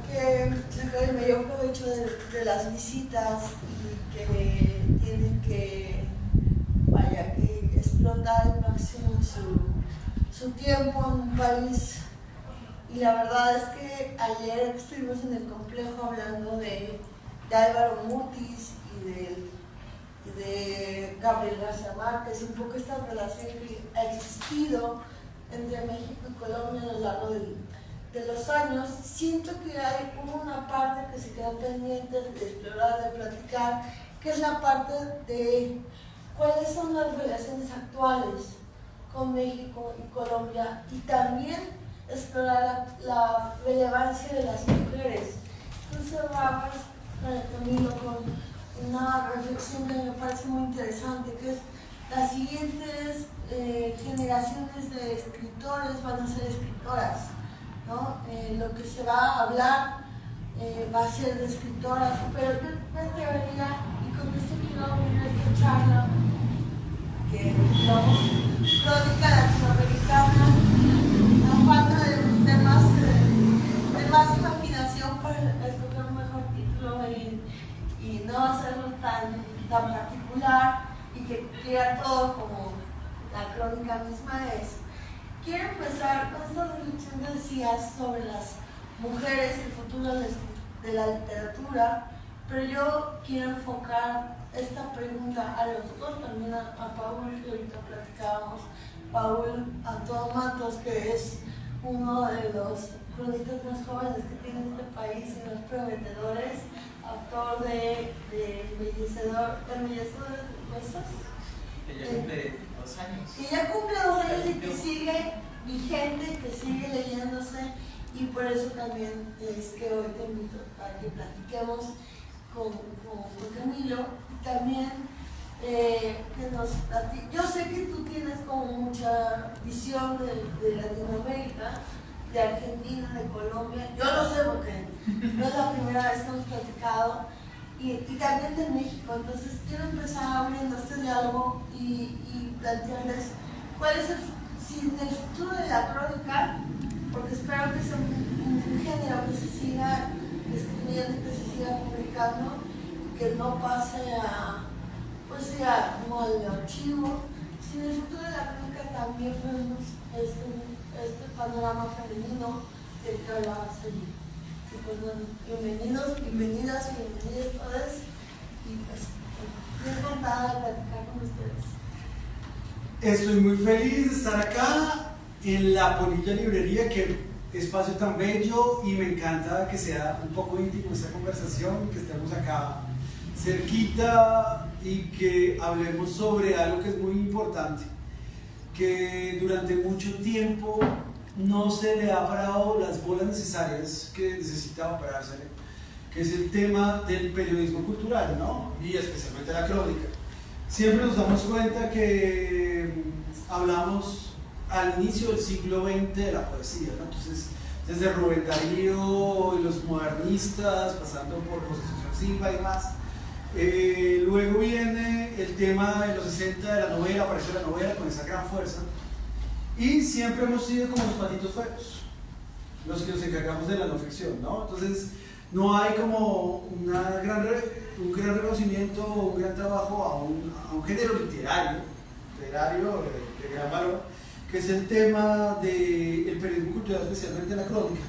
que sacar el mayor provecho de las visitas y que tienen que, vaya, que explotar al máximo su tiempo en un país. Y la verdad es que ayer estuvimos en el complejo hablando de Álvaro Mutis y de Gabriel García Márquez, un poco esta relación que ha existido entre México y Colombia a lo largo de los años. Siento que hay una parte que se queda pendiente de explorar, de platicar, que es la parte de cuáles son las relaciones actuales con México y Colombia, y también explorar la relevancia de las mujeres. Entonces cerramos, Camilo, con una reflexión que me parece muy interesante, que es las siguientes generaciones de escritores van a ser escritoras, ¿no? Lo que se va a hablar va a ser de escritoras, pero yo me atrevería, y con esto quiero abrir esta charla, que digamos, crónica latinoamericana, una falta de más imaginación para escoger un mejor título y no hacerlo tan particular y que quede todo como la crónica misma es. Quiero empezar con esta reflexión que decías sobre las mujeres y el futuro de la literatura, pero yo quiero enfocar esta pregunta a los dos, también a Paul, que ahorita platicábamos, Paul Antón Matos, que es uno de los cronistas más jóvenes que tiene este país y los prometedores, autor de Embellecedor de Huesos. Que ya cumple 2 años. Que ya cumple 2 años y que sigue vigente, que sigue leyéndose, y por eso también es que hoy te invito a que platiquemos con Camilo. Y también yo sé que tú tienes como mucha visión de Latinoamérica, de Argentina, de Colombia. Yo lo sé porque no es la primera vez que hemos platicado, y también de México. Entonces quiero empezar abriendo este diálogo y plantearles cuál es el futuro de la crónica, porque espero que sea un género que se siga escribiendo, que se siga publicando, que no pase como al archivo. Sino el futuro de la crónica también vemos este panorama femenino del que hablabas allí. Y pues bueno, bienvenidos, bienvenidas, bienvenidas todas, y pues estoy encantada de platicar con ustedes. Estoy muy feliz de estar acá en la Polilla Librería, que espacio tan bello, y me encanta que sea un poco íntimo esta conversación, que estemos acá cerquita y que hablemos sobre algo que es muy importante, que durante mucho tiempo no se le ha parado las bolas necesarias que necesitaba parársele, que es el tema del periodismo cultural, ¿no? Y especialmente la crónica. Siempre nos damos cuenta que hablamos al inicio del siglo XX de la poesía, ¿no? Entonces, desde Rubén Darío y los modernistas, pasando por José Silva y más. Luego viene el tema de los 60 de la novela, apareció la novela con esa gran fuerza, y siempre hemos sido como los patitos feos, los que nos encargamos de la no ficción, ¿no? Entonces no hay como un gran reconocimiento, un gran trabajo a un género literario de gran valor, que es el tema del periodismo cultural, especialmente la crónica.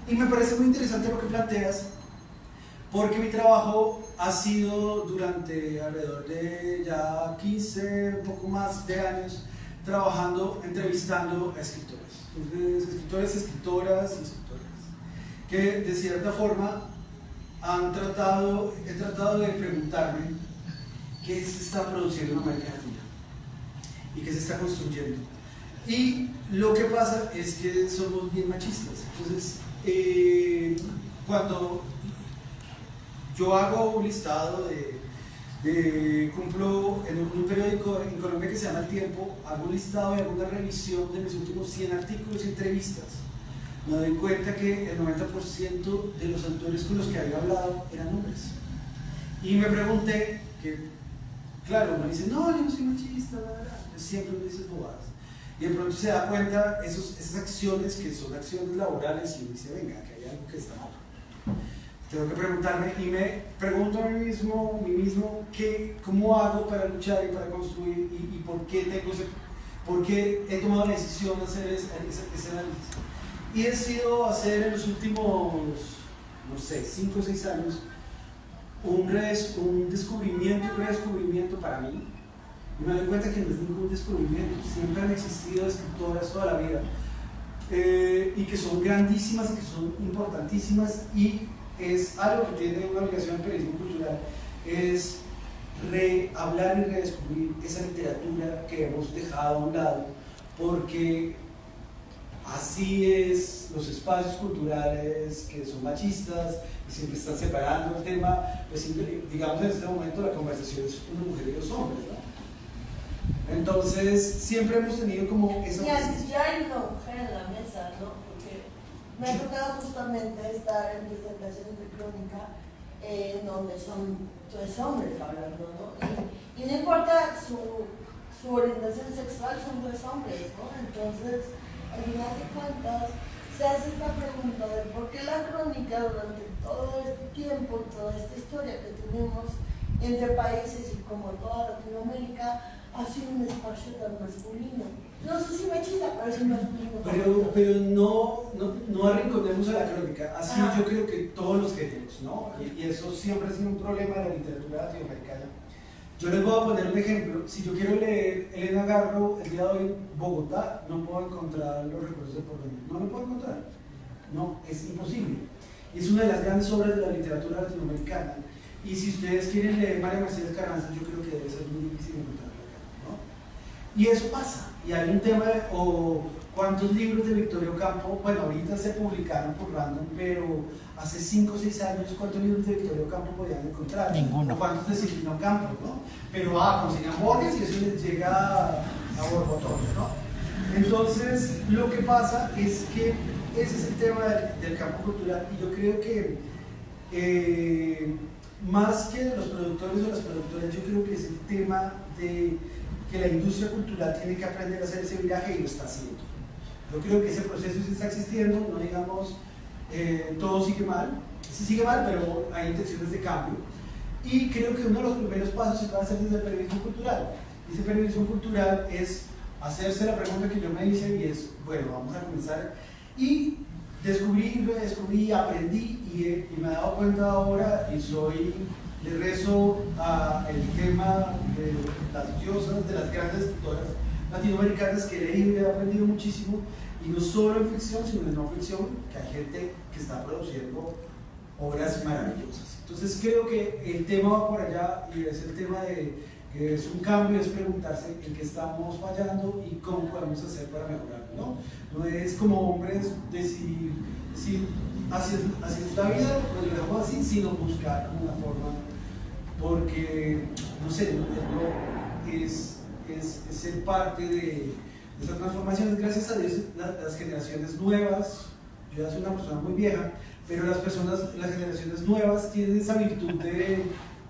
Y me parece muy interesante lo que planteas, porque mi trabajo ha sido durante alrededor de ya 15, un poco más de años, trabajando, entrevistando a escritores. Entonces, escritoras y escritores, que de cierta forma he tratado de preguntarme qué se está produciendo en América Latina y qué se está construyendo. Y lo que pasa es que somos bien machistas. Entonces, cuando yo hago un listado cumplo en un periódico en Colombia que se llama El Tiempo, hago un listado y hago una revisión de mis últimos 100 artículos y entrevistas. Me doy cuenta que el 90% de los autores con los que había hablado eran hombres. Y me pregunté, que claro, uno dice, no, yo no soy machista, siempre me dices bobadas. y de pronto se da cuenta esas acciones que son acciones laborales y uno dice, venga, que hay algo que está mal. Tengo que preguntarme y me pregunto a mí mismo ¿cómo hago para luchar y para construir y por qué he tomado la decisión de hacer ese análisis. Y he decidido hacer en los últimos, no sé, 5 o 6 años un redescubrimiento para mí. Y me doy cuenta que no es ningún descubrimiento, siempre han existido escritoras toda la vida y que son grandísimas y que son importantísimas, y es algo que tiene una obligación del periodismo cultural, es hablar y redescubrir esa literatura que hemos dejado a un lado, porque así es los espacios culturales que son machistas y siempre están separando el tema, pues siempre, digamos en este momento la conversación es una mujer y dos hombres, ¿no? Entonces siempre hemos tenido como esa... Ya hay una mujer en la mesa, ¿no? Porque me ha tocado justamente estar en presentaciones de crónica donde son 3 hombres hablando, ¿no? Y no importa su orientación sexual, son 3 hombres, ¿no? Entonces, al final de cuentas, se hace esta pregunta de por qué la crónica durante todo este tiempo, toda esta historia que tenemos entre países y como toda Latinoamérica, ha sido un espacio tan masculino. No sé si machista, pero es masculino. Pero no arrinconemos a la crónica, así yo creo que todos los géneros, ¿no? Y eso siempre ha sido un problema de la literatura latinoamericana. Yo les voy a poner un ejemplo. Si yo quiero leer Elena Garro el día de hoy en Bogotá, no puedo encontrar Los recuerdos del porvenir. No lo puedo encontrar. No, es imposible. Es una de las grandes obras de la literatura latinoamericana. Y si ustedes quieren leer María Mercedes Carranza, yo creo que debe ser muy difícil encontrarla acá, ¿no? Y eso pasa. Y hay un tema o cuántos libros de Victorio Campo, bueno, ahorita se publicaron por Random, pero hace 5 o 6 años, ¿cuántos libros de Victorio Campo podían encontrar? Ninguno. O cuántos de Silvino Campos, ¿no? Pero consiguen Borges y eso les llega a borbotones, ¿no? Entonces, lo que pasa es que ese es el tema del campo cultural, y yo creo que más que de los productores o las productoras, yo creo que es el tema de que la industria cultural tiene que aprender a hacer ese viraje, y lo está haciendo. Yo creo que ese proceso sí está existiendo, no digamos todo sigue mal, sí sigue mal, pero hay intenciones de cambio, y creo que uno de los primeros pasos se va a hacer desde el periodismo cultural. Y ese periodismo cultural es hacerse la pregunta que yo me hice, y es, bueno, vamos a comenzar, y descubrí, aprendí, y me he dado cuenta ahora, y le rezo el tema de las diosas, de las grandes escritoras latinoamericanas que he leído y he aprendido muchísimo, y no solo en ficción, sino en no ficción, que hay gente que está produciendo obras maravillosas. Entonces creo que el tema va por allá, y es el tema de que es un cambio, es preguntarse en qué estamos fallando y cómo podemos hacer para mejorarlo, ¿no? No es como hombres decir, si así es la vida, pues lo dejamos así, sino buscar una forma, porque, no sé, es ser parte de esta transformación. Gracias a Dios, las generaciones nuevas, yo ya soy una persona muy vieja, pero las generaciones nuevas tienen esa virtud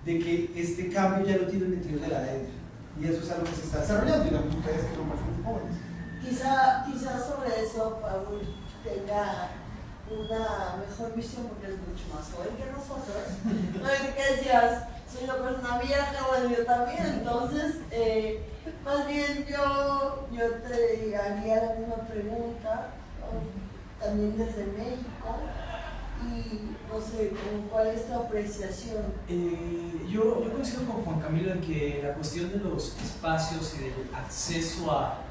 de que este cambio ya lo tienen metido en el ADN, y eso es algo que se está desarrollando, digamos, ustedes que son bastante jóvenes. Quizá sobre eso Paul tenga una mejor visión, porque es mucho más joven que nosotros. ¿No? ¿Qué decías? Soy una persona vieja, bueno, yo también. Entonces, más bien yo te haría la misma pregunta, ¿no? También desde México, y no sé, ¿cuál es tu apreciación? Yo coincido con Juan Camilo en que la cuestión de los espacios y del acceso a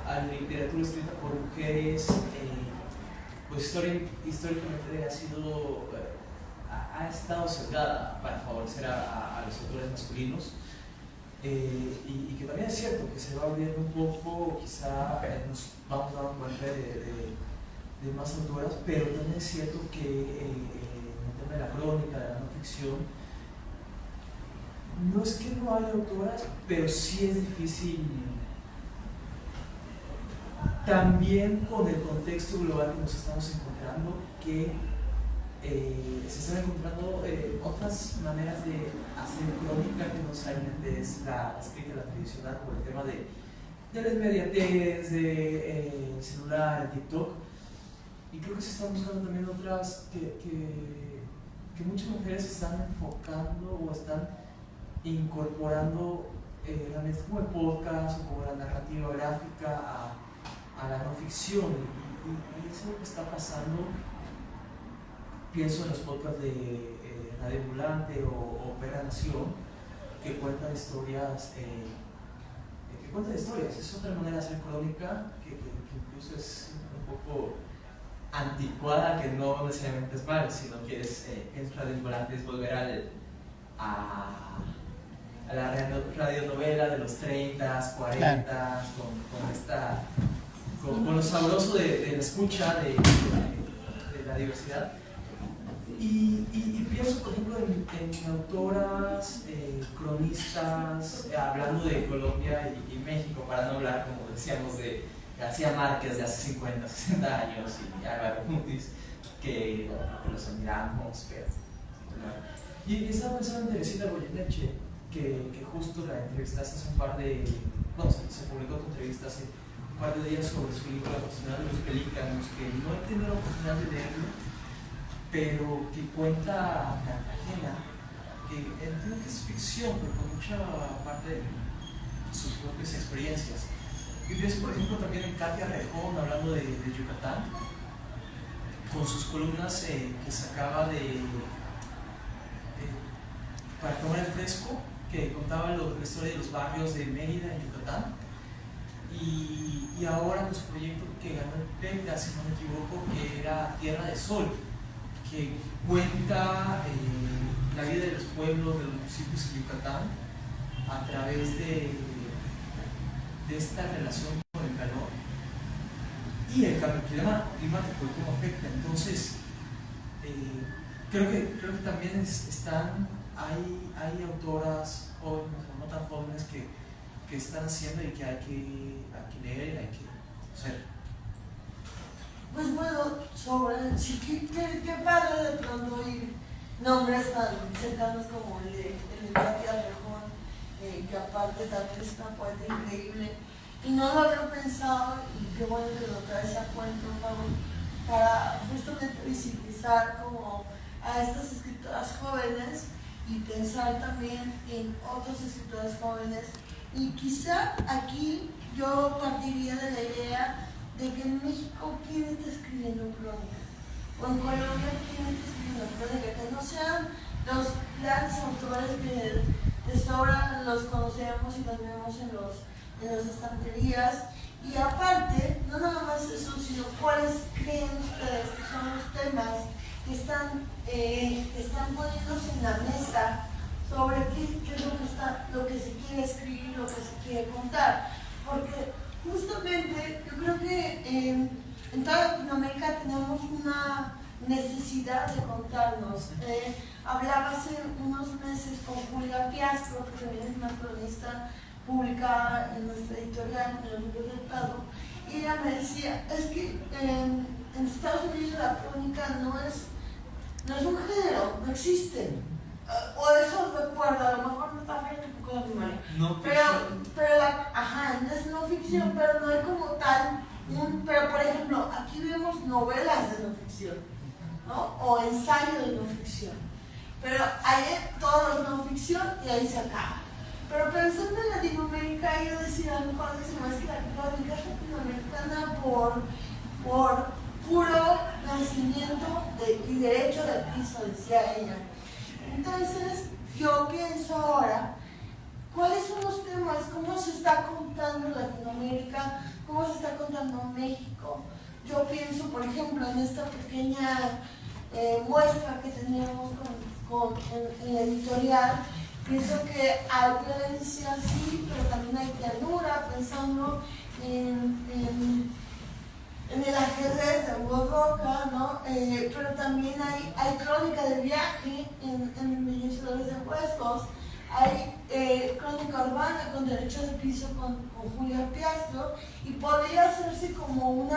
la literatura escrita por mujeres, pues históricamente ha estado sesgada para favorecer a los autores masculinos, y que también es cierto que se va abriendo un poco, quizá nos vamos dando cuenta de más autoras, pero también es cierto que en el tema de la crónica, de la no ficción, no es que no haya autoras, pero sí es difícil. También con el contexto global que nos estamos encontrando, que se están encontrando otras maneras de hacer crónica que no solamente es la escrita, la tradicional, por el tema de la inmediatez, de celular, el TikTok. Y creo que se están buscando también otras que muchas mujeres están enfocando o están incorporando elementos como el podcast o como la narrativa gráfica a la no ficción. Y eso es lo que está pasando. Pienso en los podcasts de Radio Ambulante o Perra Nación, que cuentan historias. Es otra manera de hacer crónica que incluso es un poco anticuada, que no necesariamente es mal, sino que es Radio Ambulante, es volver a la radionovela de los 30s, 40s, claro. con lo sabroso de la escucha, de la diversidad. Y pienso, por ejemplo, en autoras, cronistas, hablando de Colombia y México, para no hablar, como decíamos, de García Márquez de hace 50, 60 años y Álvaro Mutis, que los admiramos, pero... Y estaba pensando en Teresita Goyeneche, que justo la entrevistaste hace un par de... No, se publicó tu entrevista hace un par de días sobre su libro La cocina de los pelícanos, que no he tenido la oportunidad de leerlo, pero que cuenta Cartagena, que entiendo que es ficción, pero con mucha parte de sus propias experiencias. Y pienso, por ejemplo, también en Katia Rejón, hablando de Yucatán, con sus columnas que sacaba para tomar el fresco, que contaba la historia de los barrios de Mérida en Yucatán, y ahora con su proyecto que ganó el PETA, si no me equivoco, que era Tierra de Sol, que cuenta la vida de los pueblos, de los municipios de Yucatán a través de esta relación con el calor y el cambio climático y cómo afecta. Entonces, creo que también hay autoras jóvenes o no tan jóvenes que están haciendo y que hay que leer y hay que conocer. Pues bueno, qué padre de pronto oír nombres tan cercanos como el de Katia Rejón, que aparte también es una poeta increíble. Y no lo había pensado, y qué bueno que lo traes a cuento, Pablo, para justamente visibilizar como a estas escritoras jóvenes y pensar también en otros escritores jóvenes. Y quizá aquí yo partiría de la idea de que en México, ¿quién está escribiendo crónica? O en Colombia, ¿quién está escribiendo crónica? Que no sean los grandes autores que de sobra los conocemos y los vemos en las estanterías. Y aparte, no nada más eso, sino cuáles creen ustedes que son los temas que están poniéndose en la mesa sobre qué es lo que se quiere escribir, lo que se quiere contar. Porque justamente yo creo que en toda Latinoamérica tenemos una necesidad de contarnos. Hablaba hace unos meses con Julia Piastro, que también es una cronista publicada en nuestra editorial, en los libros del Prado, y ella me decía, es que en Estados Unidos la crónica no es un género, no existe. O eso recuerdo, a lo mejor no está bien con la memoria. No, pero no es no ficción, pero no es como tal pero por ejemplo, aquí vemos novelas de no ficción, ¿no? O ensayos de no ficción. Pero hay todos los no ficción y ahí se acaba. Pero pensando en Latinoamérica, yo decía, a lo mejor decimos que la crónica latinoamericana por puro nacimiento y derecho del piso, decía ella. Entonces, yo pienso ahora, ¿cuáles son los temas? ¿Cómo se está contando Latinoamérica? ¿Cómo se está contando México? Yo pienso, por ejemplo, en esta pequeña muestra que teníamos en la editorial, pienso que hay violencia, sí, pero también hay ternura, pensando en el ajedrez de Hugo Roca, ¿no? Pero también hay crónica de viaje en Embellecedores de Puestos, hay crónica urbana con derecho de piso con Julia Piastro, y podría hacerse como un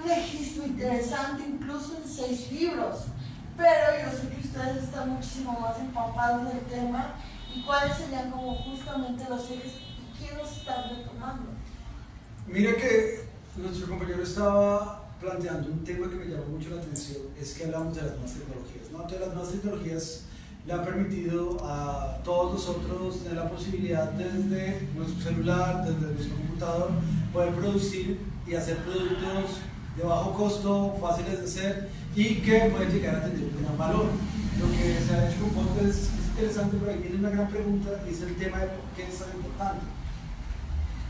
registro interesante incluso en 6 libros. Pero yo sé que ustedes están muchísimo más empapados del tema y cuáles serían como justamente los ejes y quiero estar retomando. Mira que nuestro compañero estaba planteando un tema que me llamó mucho la atención, es que hablamos de las nuevas tecnologías, ¿no? Entonces las nuevas tecnologías le han permitido a todos nosotros tener la posibilidad desde nuestro celular, desde nuestro computador, poder producir y hacer productos de bajo costo, fáciles de hacer y que pueden llegar a tener un gran valor. Lo que se ha hecho con podcast es interesante, pero ahí viene una gran pregunta y es el tema de por qué es tan importante.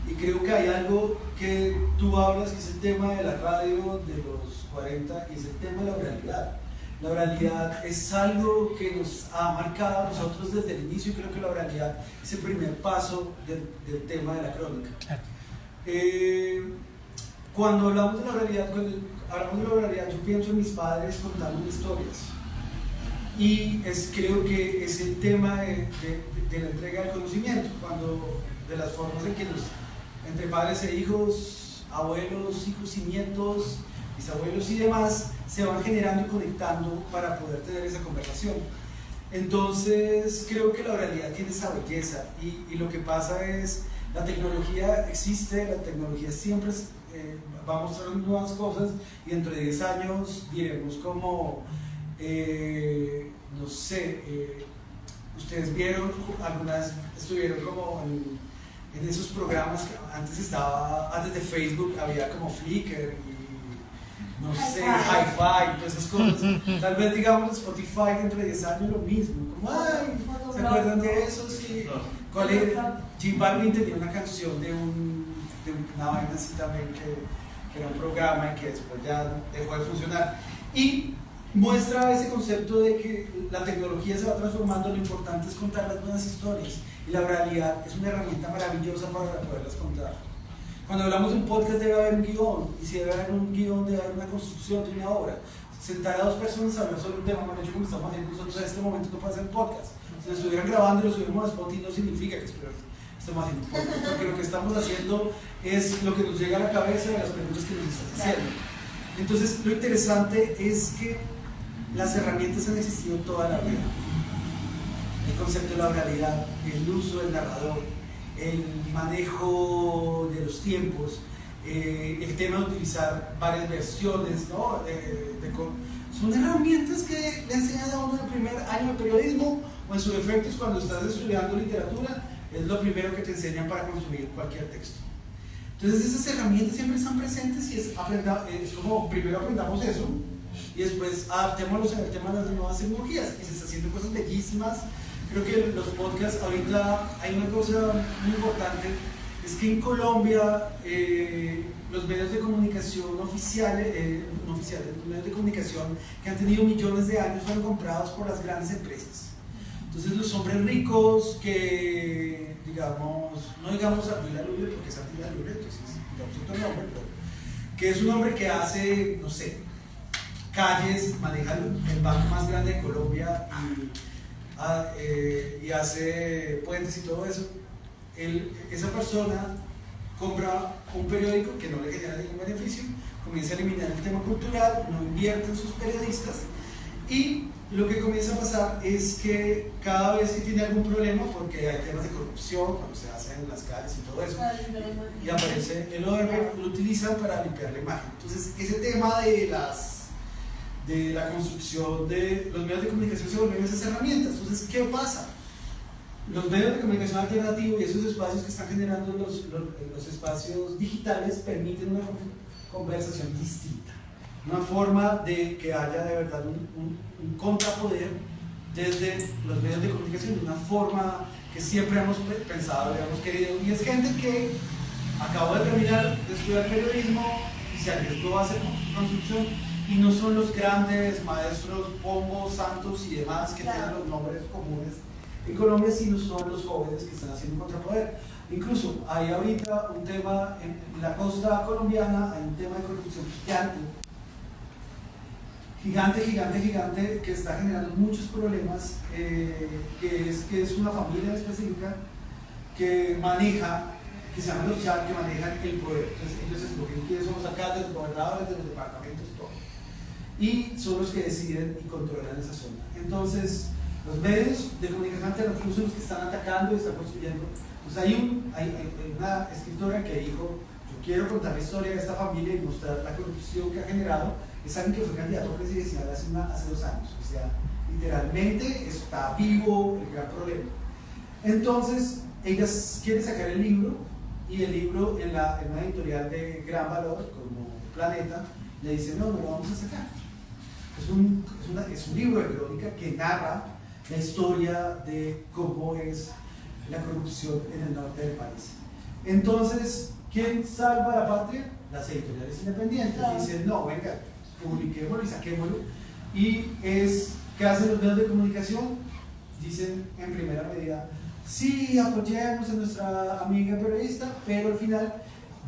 Y creo que hay algo que tú hablas, que es el tema de la radio de los 40, y es el tema de la oralidad. La oralidad es algo que nos ha marcado a nosotros desde el inicio, y creo que la oralidad es el primer paso del tema de la crónica. Cuando hablamos de la oralidad, yo pienso en mis padres contando historias. Y creo que es el tema de la entrega del conocimiento, de las formas en que entre padres e hijos, abuelos, hijos y nietos, bisabuelos y demás, se van generando y conectando para poder tener esa conversación. Entonces, creo que la oralidad tiene esa belleza y lo que pasa es, la tecnología existe, la tecnología siempre va a mostrar nuevas cosas y dentro de 10 años diremos como, no sé, ustedes vieron, algunas estuvieron como en esos programas que antes de Facebook había como Flickr y no sé, Hi-Fi, todas esas cosas. Tal vez digamos Spotify dentro de 10 años lo mismo, como ay, ¿se acuerdan de eso? Sí. ¿Cuál era? J Balvin tenía una canción de una vaina así también que era un programa y que después ya dejó de funcionar. Y muestra ese concepto de que la tecnología se va transformando, lo importante es contar las buenas historias y la oralidad es una herramienta maravillosa para poderlas contar. Cuando hablamos de un podcast debe haber un guión, y si debe haber un guión debe haber una construcción de una obra. Sentar a dos personas a hablar sobre un tema, como estamos haciendo nosotros en este momento, no puede ser un podcast. Si lo estuvieran grabando y lo subiéramos a Spotify no significa que estamos haciendo un podcast, porque lo que estamos haciendo es lo que nos llega a la cabeza de las preguntas que nos estás haciendo. Entonces lo interesante es que las herramientas han existido toda la vida. El concepto de la oralidad, el uso del narrador, el manejo de los tiempos, el tema de utilizar varias versiones, ¿no? Son herramientas que le enseñan a uno en el primer año de periodismo o en sus efectos cuando estás estudiando literatura, es lo primero que te enseñan para construir cualquier texto. Entonces esas herramientas siempre están presentes y es como primero aprendamos eso y después adaptémoslos en el tema de las nuevas tecnologías y se están haciendo cosas bellísimas. Creo que los podcasts, ahorita hay una cosa muy importante, es que en Colombia los medios de comunicación oficiales, los medios de comunicación que han tenido millones de años fueron comprados por las grandes empresas. Entonces los hombres ricos que, digamos, no digamos Attila Lule porque es Attila Lule, entonces digamos otro nombre, pero que es un hombre que hace, no sé, calles, maneja el banco más grande de Colombia y hace puentes y todo eso. Esa persona compra un periódico que no le genera ningún beneficio, comienza a eliminar el tema cultural, no invierte en sus periodistas y lo que comienza a pasar es que cada vez que tiene algún problema, porque hay temas de corrupción cuando se hace en las calles y todo eso, y aparece el Oderberg, lo utilizan para limpiar la imagen. Entonces ese tema de la construcción de los medios de comunicación se vuelven esas herramientas. Entonces, ¿qué pasa? Los medios de comunicación alternativos y esos espacios que están generando los espacios digitales permiten una conversación distinta, una forma de que haya de verdad un contrapoder desde los medios de comunicación, una forma que siempre hemos pensado y hemos querido, y es gente que acabó de terminar de estudiar periodismo y se arriesgó a hacer construcción, y no son los grandes maestros Pombo, Santos y demás que tienen los nombres comunes en Colombia, sino son los jóvenes que están haciendo un contrapoder. Incluso hay ahorita un tema en la costa colombiana, hay un tema de corrupción gigante que está generando muchos problemas, que es una familia específica que se llaman los chats, que manejan el poder. Entonces ellos escogen quiénes son los alcaldes, los gobernadores de los departamentos, todo. Y son los que deciden y controlan esa zona. Entonces los medios de comunicación alternativos son los que están atacando y están construyendo Pues hay una escritora que dijo, yo quiero contar la historia de esta familia y mostrar la corrupción que ha generado. Es alguien que fue candidato presidencial hace 2 años, o sea, literalmente está vivo el gran problema. Entonces, ella quiere sacar el libro, y el libro en una editorial de gran valor como Planeta le dice, no, no lo vamos a sacar. Es un libro de crónica que narra la historia de cómo es la corrupción en el norte del país. Entonces, ¿quién salva la patria? Las editoriales independientes. Claro. Dicen, no, venga, publiquémoslo y saquémoslo. Y ¿qué hacen los medios de comunicación? Dicen en primera medida, sí, apoyemos a nuestra amiga periodista, pero al final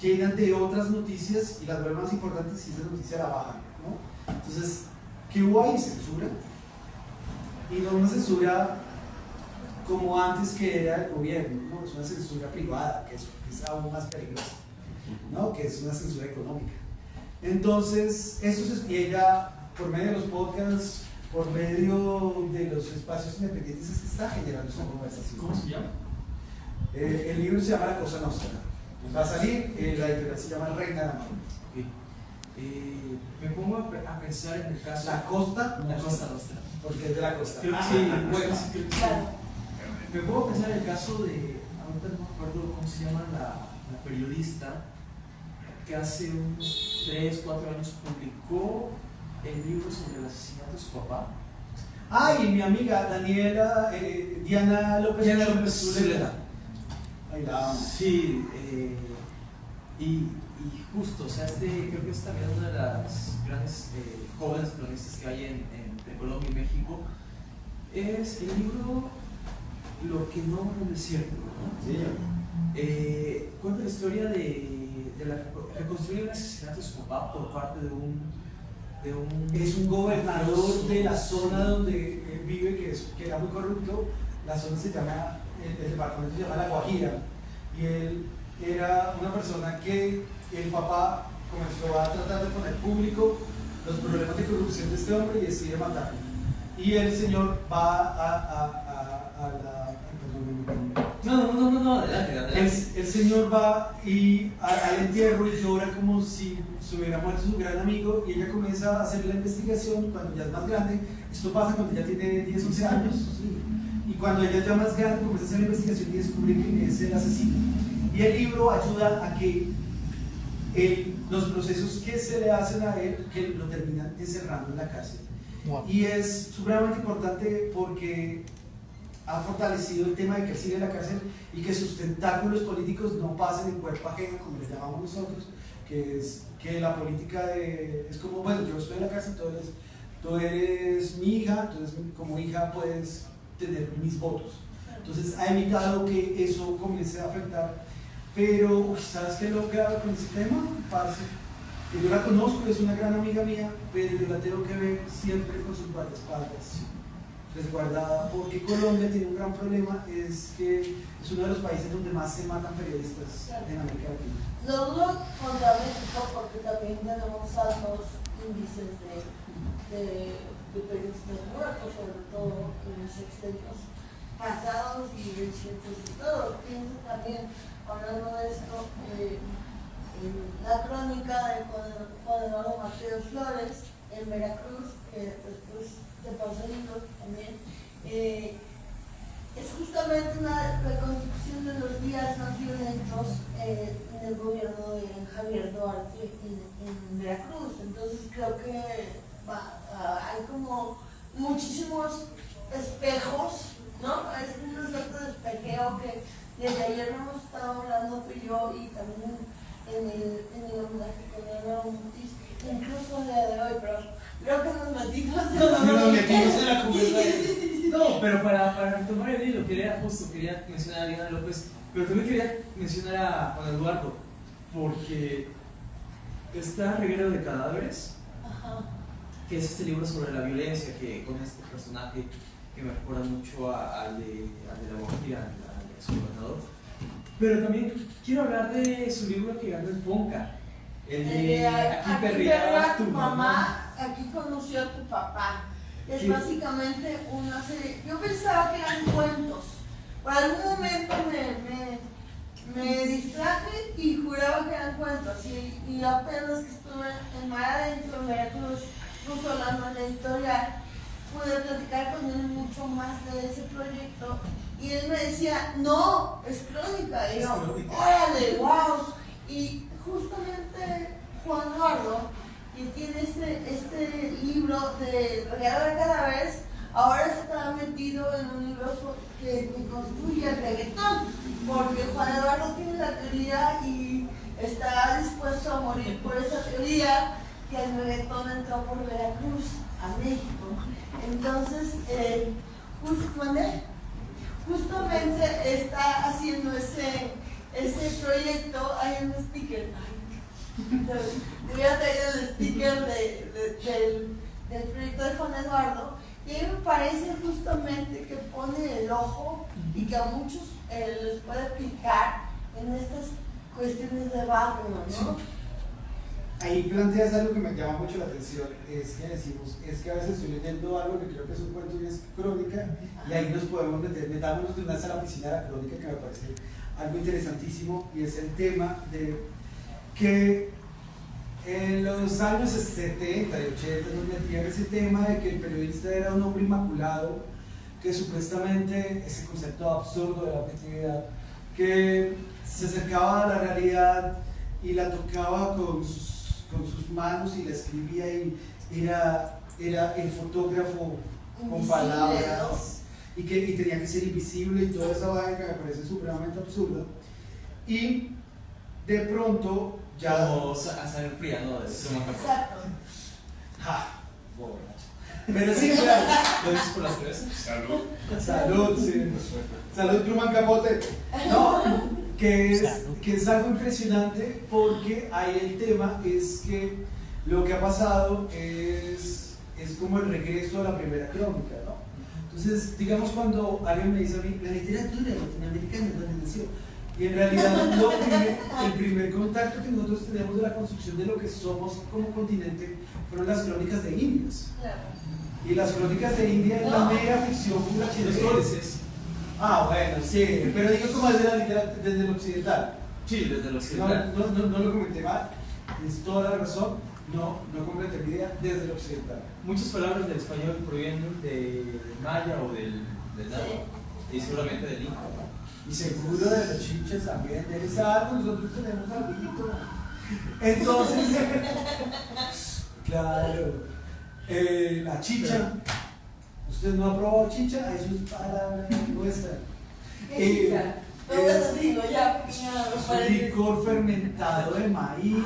llenan de otras noticias y las vuelven más importantes y esa noticia la bajan, ¿no? Entonces, ¿qué hubo ahí? Censura. Y no una censura como antes que era el gobierno, ¿no? Es una censura privada, que es aún más peligrosa, ¿no? Que es una censura económica. Entonces, y ella, por medio de los podcasts, por medio de los espacios independientes, es que está generando esa conversación. ¿Cómo se llama? El libro se llama La Cosa Nostra. Va a salir, la editorial se llama Reina de la Mar. Okay. Me pongo a pensar en el caso. La Costa Nostra. Porque es de la costa. Creo que sí, bueno, sí, creo que sí. Claro. Me puedo pensar en el caso de, ahorita no me acuerdo cómo se llama la periodista, que hace unos 3, 4 años publicó el libro sobre el asesinato de su papá. Y mi amiga Diana López Zuleta. Ahí la amo. Sí, y justo, o sea, creo que es también una de las grandes jóvenes cronistas que hay entre Colombia y México. Es el libro Lo que no es desierto, ¿no? Sí. Cuenta la historia de reconstruir el asesinato de su papá por parte de un Es un gobernador de la zona donde él vive, que era muy corrupto. La zona se llama, el departamento se llama La Guajira, y él era una persona que el papá comenzó a tratar de poner público los problemas de corrupción de este hombre y decide matarlo. Y el señor va a la... No, adelante. El señor va al entierro y llora como si se hubiera muerto su gran amigo, y ella comienza a hacer la investigación cuando ya es más grande. Esto pasa cuando ella tiene 10, 11 años, y cuando ella ya más grande comienza a hacer la investigación y descubre quién es el asesino. Y el libro ayuda a que los procesos que se le hacen a él, que lo terminan encerrando en la cárcel. Wow. Y es supremamente importante porque ha fortalecido el tema de que él sigue en la cárcel y que sus tentáculos políticos no pasen en cuerpo ajeno, como le llamamos nosotros, que es que la política es como, bueno, yo estoy en la cárcel, tú eres mi hija, entonces como hija puedes tener mis votos. Entonces ha evitado que eso comience a afectar. Pero, ¿sabes qué es lo grave con ese tema? Parce, que yo la conozco, es una gran amiga mía, pero yo la tengo que ver siempre con sus guardaespaldas resguardada, porque Colombia tiene un gran problema, es que es uno de los países donde más se matan periodistas en América Latina. No dudo contra México porque también tenemos altos índices de periodistas muertos, sobre todo en los sexenios pasados y recientes de todos. Pienso también, hablando de esto, la crónica de Juan Eduardo Mateo Flores en Veracruz, que después de Pausanitos también, es justamente una reconstrucción de los días más violentos en el gobierno de Javier Duarte en Veracruz. Entonces creo que hay como muchísimos espejos, ¿no? Es una suerte de espejeo que desde ayer hemos estado hablando tú y yo, y también en el homenaje con Álvaro Mutis, incluso el día de hoy, pero creo que nos metimos en la conversación. No, pero para retomar el hilo, quería mencionar a Diana López, pero también quería mencionar a Juan Eduardo, porque está Reguero de Cadáveres, que es este libro sobre la violencia, que con este personaje que me recuerda mucho al de la Guajira, al su gobernador. Pero también quiero hablar de su libro que ganó el Fonca, el de Aquí perreaba tu mamá. Aquí conoció a tu papá. Es básicamente una serie. Yo pensaba que eran cuentos. por algún momento me distraje y juraba que eran cuentos. Y apenas que estuve en Mar Adentro, Veracruz, justo hablando en la editorial, pude platicar con él mucho más de ese proyecto. Y él me decía, no, es crónica. Y yo, órale, wow. Y justamente Juan Eduardo, que tiene este libro de Regalo de Cadáveres, ahora está metido en un libro que construye el reggaetón, porque Juan Eduardo tiene la teoría y está dispuesto a morir por esa teoría, que el reggaetón entró por Veracruz a México. Entonces, justamente está haciendo ese proyecto. Hay un sticker. Debería traer el sticker del proyecto de Juan Eduardo. Y a mí me parece justamente que pone el ojo y que a muchos les puede aplicar en estas cuestiones de barrio, ¿no? Sí. Ahí planteas algo que me llama mucho la atención, es que a veces estoy leyendo algo que creo que es un cuento y es crónica, y ahí nos podemos metámonos de una vez a la piscina de la crónica, que me parece algo interesantísimo, y es el tema de que en los años 70 y 80 nos metían ese tema de que el periodista era un hombre inmaculado, que supuestamente ese concepto absurdo de la objetividad, que se acercaba a la realidad y la tocaba con sus manos y la escribía, y era el fotógrafo con palabras, y tenía que ser invisible y toda esa vaina que me parece supremamente absurda. Y de pronto ya... Como a sangre fría, ¿no? Exacto. ¡Ja! Pero sí, claro. ¿Lo dices por las cervezas? Salud, sí. Salud, Truman Capote. No, que es algo impresionante, porque ahí el tema es que lo que ha pasado es como el regreso a la primera crónica, ¿no? Entonces, digamos, cuando alguien me dice a mí, la literatura latinoamericana es donde nació, y en realidad el primer contacto que nosotros tenemos de la construcción de lo que somos como continente fueron las crónicas de indios. Claro. Y las crónicas de India es la mera ficción pura Los chilena. códices. Ah, bueno, sí, pero digo como desde el occidental. Sí, desde los occidental. No lo comenté mal, tienes toda la razón, no completé mi idea, desde el occidental. Muchas palabras del español provienen del maya o del náhuatl, y seguramente del inca. Y seguro de los chiches también, de ese árbol nosotros tenemos algo. Entonces, claro, la chicha, usted no ha probado chicha, eso es palabra nuestra. Es un licor fermentado de maíz,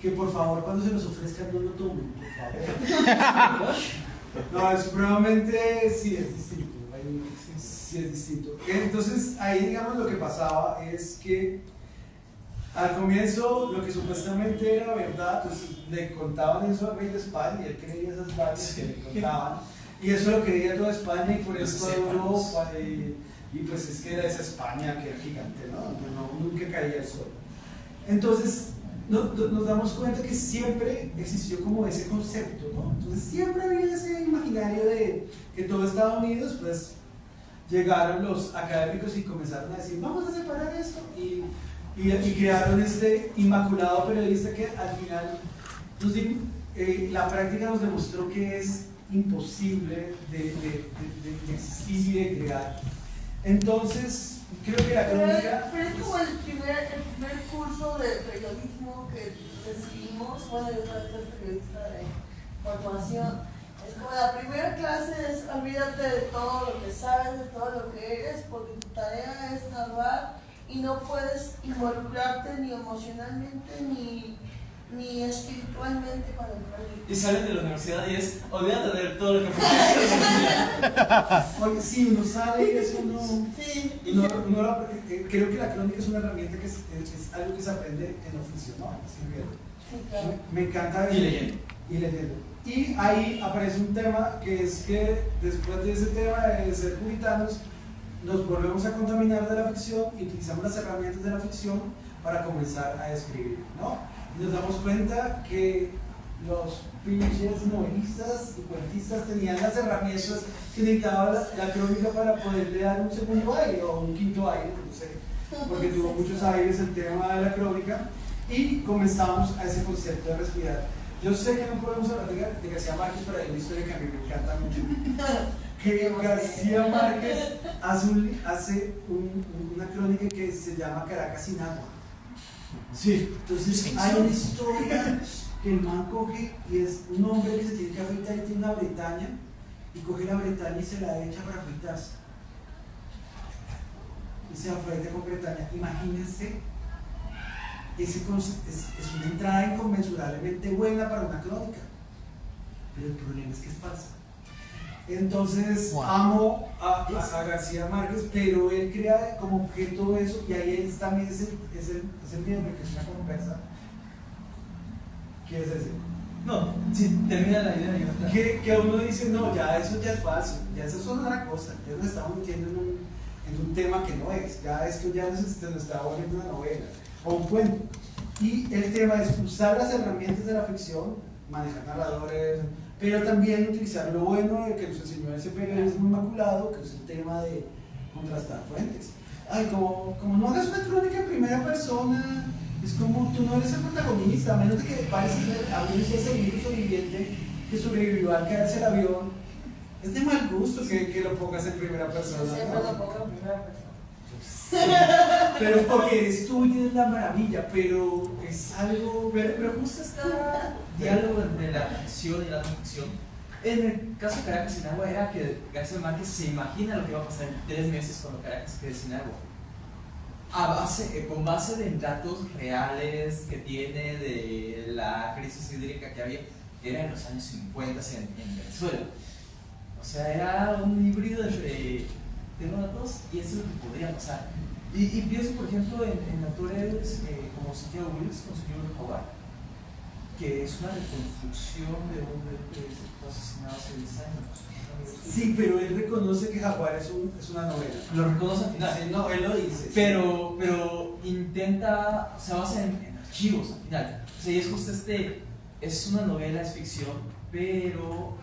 que por favor cuando se nos ofrezca no lo tomen, por favor. No, es probablemente sí es distinto. Sí es distinto. Entonces ahí, digamos, lo que pasaba es que al comienzo lo que supuestamente era verdad, pues le contaban eso al rey de España y él creía esas vainas que le contaban, y eso lo creía toda España, y por eso toda Europa, y pues es que era esa España que era gigante, ¿no? Nunca caía el sol. Entonces nos damos cuenta que siempre existió como ese concepto, ¿no? Entonces siempre había ese imaginario de que todo Estados Unidos, pues llegaron los académicos y comenzaron a decir, vamos a separar esto, y crearon este inmaculado periodista que al final la práctica nos demostró que es imposible de existir y de crear. Entonces, creo que la crónica... Pero es como el primer curso de periodismo que recibimos. Bueno, yo soy periodista de formación. Es como la primera clase es olvídate de todo lo que sabes, de todo lo que eres, porque tu tarea es narrar y no puedes involucrarte ni emocionalmente ni espiritualmente con el proyecto. Y salen de la universidad y es, olvídate de todo lo que aprendiste en la universidad. Porque sí, uno sale y eso no... Sí. Creo que la crónica es una herramienta que es algo que se aprende en oficio, ¿no? Sí, claro. Me encanta eso. Y leyendo. Y ahí aparece un tema que es que después de ese tema de ser puritanos, nos volvemos a contaminar de la ficción y utilizamos las herramientas de la ficción para comenzar a escribir, ¿no? Y nos damos cuenta que los pinches novelistas y cuentistas tenían las herramientas que necesitaba la crónica para poderle dar un segundo aire o un quinto aire, no sé, porque tuvo muchos aires el tema de la crónica, y comenzamos a ese concepto de respirar. Yo sé que no podemos hablar de García Márquez, pero hay una historia que a mí me encanta mucho. Que García Márquez hace una crónica que se llama Caracas sin agua. Sí, entonces hay una historia que el man coge y es un hombre que se tiene que afeitar y tiene una bretaña, y coge la bretaña y se la echa para afeitarse. Y se afeita con bretaña. Imagínense, es una entrada inconmensurablemente buena para una crónica, pero el problema es que es falsa. Entonces, amo a García Márquez, pero él crea como objeto eso, y ahí también es el miembro, que es una conversa. ¿Qué es ese? No, si termina la idea. Que uno dice, no, ya eso ya es falso, ya eso es otra cosa, ya nos estamos metiendo en un tema que no es, ya esto ya se nos está volviendo una novela o un cuento. Y el tema es usar las herramientas de la ficción, manejar narradores, pero también utilizar lo bueno que nos enseñó ese periodismo inmaculado, que es el tema de contrastar fuentes. Ay, como no hagas una crónica en primera persona, es como tú no eres el protagonista, a menos de que parezca a mí ese libro sobreviviente que sobrevivió al caerse el avión. Es de mal gusto que lo pongas en primera persona. Siempre lo pongo en primera persona. Sí, pero porque eres tú y tienes la maravilla, pero es algo. Pero justo este diálogo entre la ficción y la no ficción. En el caso de Caracas sin agua era que García Márquez se imagina lo que va a pasar en 3 meses cuando Caracas quede sin agua. Con base de datos reales que tiene de la crisis hídrica que había, era en los años 50 en Venezuela. O sea, era un híbrido entre datos, y eso es lo que podría pasar. Y pienso, por ejemplo, en autores como Santiago Wills con su libro Jaguar, que es una reconstrucción de un hombre que fue asesinado hace 10 años. Sí, pero él reconoce que Jaguar es una novela. Lo reconoce al final. Sí, no, él lo dice. Pero intenta, se basa en archivos al final. O sea, y es justo es una novela, es ficción, pero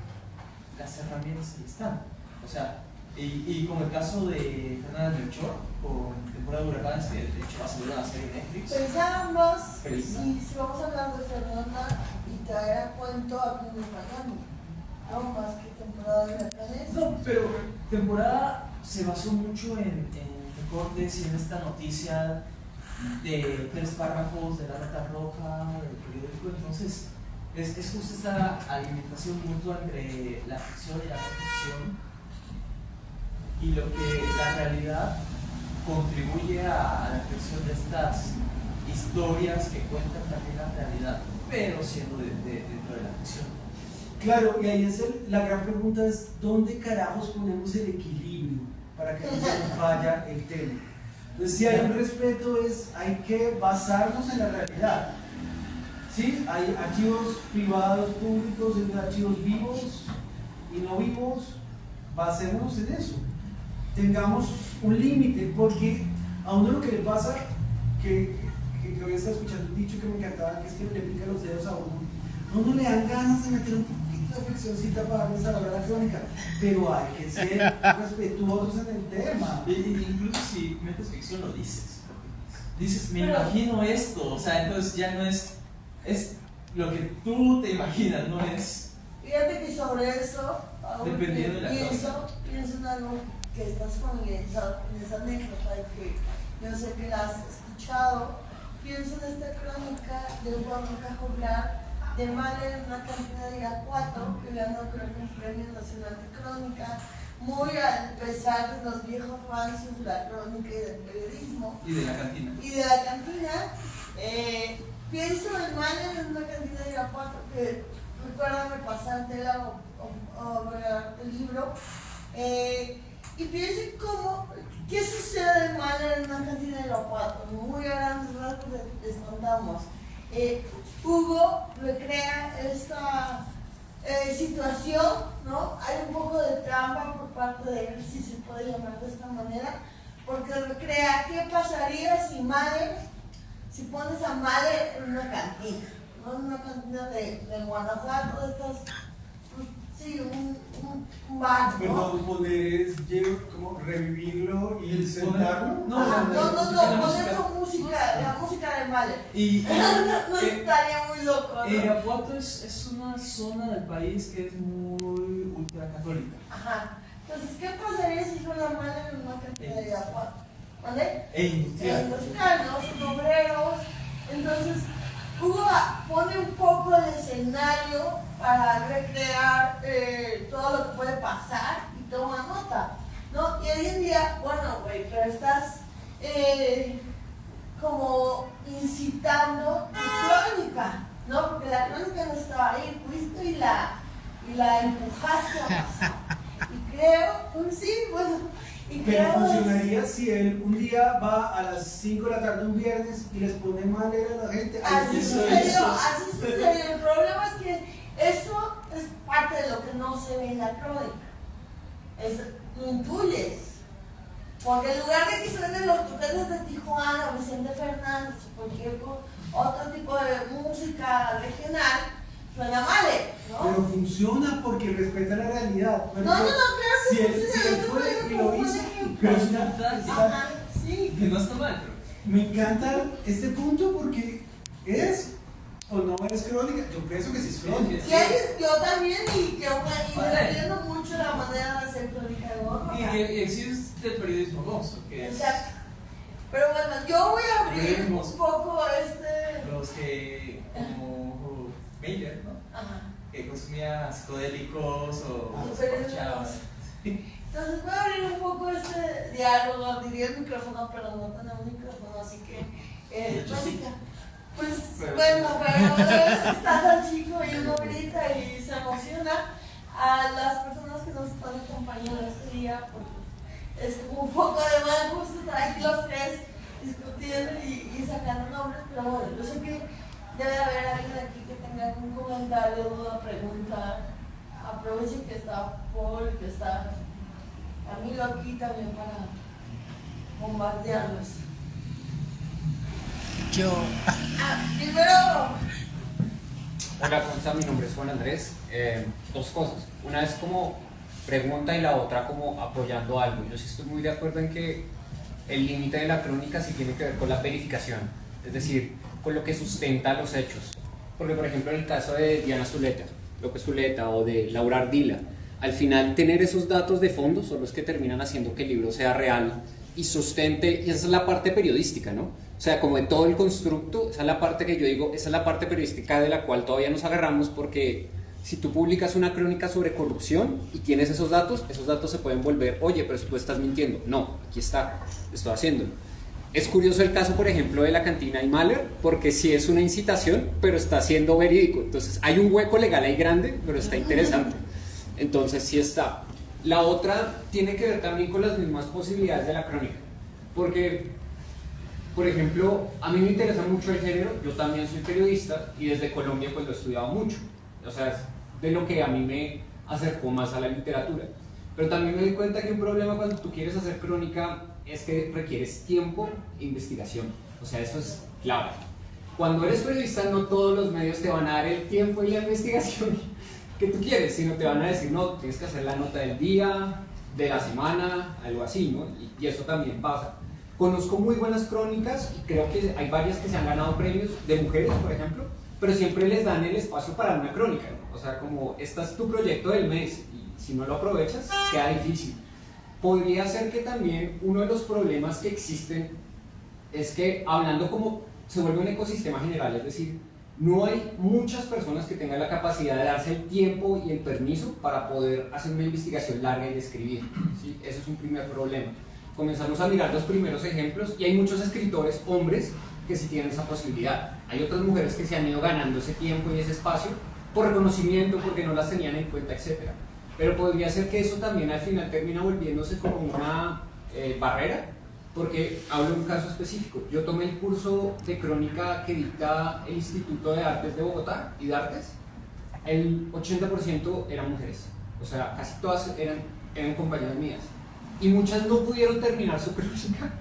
las herramientas ahí están. O sea, y como el caso de Fernanda Melchor con Temporada de Huracanes, que de hecho va a salir una serie de Netflix. Pensábamos si vamos a hablar de Fernanda y traer a cuento a Club de Miami, no más que Temporada de Huracanes. No, pero temporada se basó mucho en recortes y en esta noticia de 3 párrafos de la nota roja del periódico. Entonces es justo esta alimentación mutua entre la ficción y la no ficción, y lo que la realidad contribuye a la creación de estas historias que cuentan también la realidad, pero siendo dentro de la ficción. Claro, y ahí la gran pregunta es, ¿dónde carajos ponemos el equilibrio para que no se nos vaya el tema? Entonces, si hay un respeto, hay que basarnos en la realidad. ¿Sí? Hay archivos privados, públicos, hay archivos vivos y no vivos, basémonos en eso. Tengamos un límite, porque a uno lo que le pasa, que hoy está escuchando un dicho que me encantaba, que es que le pica los dedos a uno le dan ganas de meter un poquito de ficcióncita para darle sabor a la crónica, pero hay que ser respetuosos en el tema. Incluso si metes ficción lo dices. Dices, me imagino esto, o sea, entonces ya no es lo que tú te imaginas, no es. Fíjate que sobre eso, dependiendo de la pienso en algo que estás familiarizado, en esa anécdota de que yo sé que la has escuchado. Pienso en esta crónica del Juan Cajoblar de Mahler en una cantina de Irapuato, que ganó creo que un premio nacional de crónica, muy al pesar de los viejos rancios de la crónica y del periodismo. Y de la cantina. Pienso en Mahler en una cantina de Irapuato, que recuérdame pasártela o regalarte el libro. Y pienso en qué sucede en Mahler en una cantina de Irapuato. Muy a grandes rasgos les contamos. Hugo recrea esta situación, ¿no? Hay un poco de trampa por parte de él, si se puede llamar de esta manera, porque recrea qué pasaría si pones a Mahler en una cantina, ¿no? En una cantina de Guanajuato, de estas, pues, sí, un bar, ¿no? Perdón, poner es como revivirlo y sentarlo. No, poner su música, la música del Mahler. No estaría muy loco, ¿no? Irapuato es una zona del país que es muy ultracatólica. Ajá. Entonces, ¿qué pasaría si fuera Mahler en una cantina de Irapuato? ¿Vale? E industrial. Industrial, ¿no? Son obreros. Entonces, Hugo pone un poco el escenario para recrear todo lo que puede pasar y toma nota, ¿no? Y hoy en día, bueno, güey, pero estás como incitando tu crónica, ¿no? Porque la crónica no estaba ahí, fuiste y la empujaste a pasar. Y creo, pues sí, bueno. Pero funcionaría si él un día va a las 5 de la tarde un viernes y les pone Mahler a la gente. Así sucedió. El problema es que eso es parte de lo que no se ve en la crónica. Lo intuyes. Porque en lugar de que suenen los tuteles de Tijuana, Vicente Fernández o cualquier otro tipo de música regional, suena Mahler, ¿no? Pero funciona porque respeta la realidad. No, claro si que él fue y lo hizo, Pero es verdad, Ajá, sí. que no está mal, pero me encanta este punto porque es o no es crónica. Yo pienso que sí es crónica. Y yo también, y defiendo mucho la manera de hacer crónica de Borja. y existe el periodismo gozo, que es Exacto. Pero bueno, yo voy a abrir un poco los que, como Miller, ¿no? Ajá. Que consumía psicodélicos o Los se periodismos. corchaba. Entonces voy a abrir un poco este diálogo, diría el micrófono, pero no tenemos micrófono, así que, Mónica, pues bueno, pero está tan chico y uno grita y se emociona a las personas que nos están acompañando este día, porque es como un poco de mal gusto estar aquí los tres discutiendo y sacando nombres, pero bueno, yo sé que debe haber alguien aquí que tenga algún comentario, una pregunta. Aprovechen que está Paul, que está Camilo aquí también para bombardearlos. Primero. Hola, ¿cómo está? Mi nombre es Juan Andrés. Dos cosas. Una es como pregunta y la otra como apoyando algo. Yo sí estoy muy de acuerdo en que el límite de la crónica sí tiene que ver con la verificación, es decir, con lo que sustenta los hechos. Porque, por ejemplo, en el caso de Diana Zuleta, López Zuleta o de Laura Ardila, al final tener esos datos de fondo son los que terminan haciendo que el libro sea real y sustente, y esa es la parte periodística, ¿no? O sea, como de todo el constructo, esa es la parte que yo digo, esa es la parte periodística de la cual todavía nos agarramos, porque si tú publicas una crónica sobre corrupción y tienes esos datos se pueden volver, oye, pero tú estás mintiendo. No, aquí está, estoy haciéndolo. Es curioso el caso, por ejemplo, de la cantina y Mahler, porque sí es una incitación, pero está siendo verídico. Entonces, hay un hueco legal ahí grande, pero está interesante. Entonces, sí está. La otra tiene que ver también con las mismas posibilidades de la crónica. Porque, por ejemplo, a mí me interesa mucho el género, yo también soy periodista y desde Colombia pues lo he estudiado mucho. O sea, es de lo que a mí me acercó más a la literatura. Pero también me di cuenta que un problema cuando tú quieres hacer crónica es que requieres tiempo e investigación. O sea, eso es clave. Cuando eres periodista, no todos los medios te van a dar el tiempo y la investigación que tú quieres, sino te van a decir, no, tienes que hacer la nota del día, de la semana, algo así, ¿no? Y eso también pasa. Conozco muy buenas crónicas y creo que hay varias que se han ganado premios de mujeres, por ejemplo, pero siempre les dan el espacio para una crónica, ¿no? O sea, como, este es tu proyecto del mes y si no lo aprovechas, queda difícil. Podría ser que también uno de los problemas que existen es que, hablando como se vuelve un ecosistema general, es decir, no hay muchas personas que tengan la capacidad de darse el tiempo y el permiso para poder hacer una investigación larga y escribir, ¿sí? Eso es un primer problema. Comenzamos a mirar los primeros ejemplos y hay muchos escritores, hombres, que sí tienen esa posibilidad. Hay otras mujeres que se han ido ganando ese tiempo y ese espacio por reconocimiento, porque no las tenían en cuenta, etc. Pero podría ser que eso también al final termina volviéndose como una barrera, porque hablo de un caso específico. Yo tomé el curso de crónica que dicta el Instituto de Artes de Bogotá y de Artes. El 80% eran mujeres, o sea, casi todas eran compañeras mías. Y muchas no pudieron terminar su crónica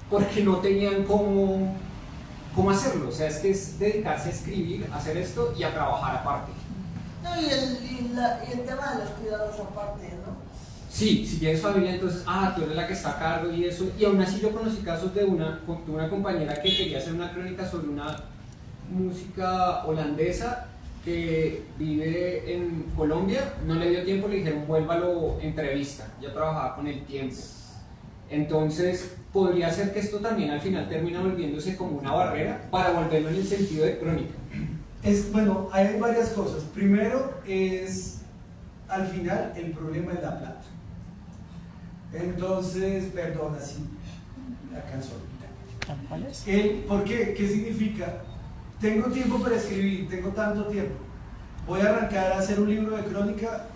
porque no tenían cómo cómo hacerlo. O sea, es que es dedicarse a escribir, a hacer esto y a trabajar aparte. No, y el tema de los cuidados aparte, ¿no? Sí, si tienes familia, entonces, tú eres la que está a cargo y eso. Y aún así yo conocí casos de una compañera que quería hacer una crónica sobre una música holandesa que vive en Colombia, no le dio tiempo, le dijeron vuélvalo entrevista, ya trabajaba con el tiempo. Entonces, podría ser que esto también al final termina volviéndose como una barrera para volverlo en el sentido de crónica. Bueno, hay varias cosas. Primero es, al final, el problema es la plata. Entonces, perdona si la canción. ¿Por qué? ¿Qué significa? Tengo tiempo para escribir, tengo tanto tiempo. Voy a arrancar a hacer un libro de crónica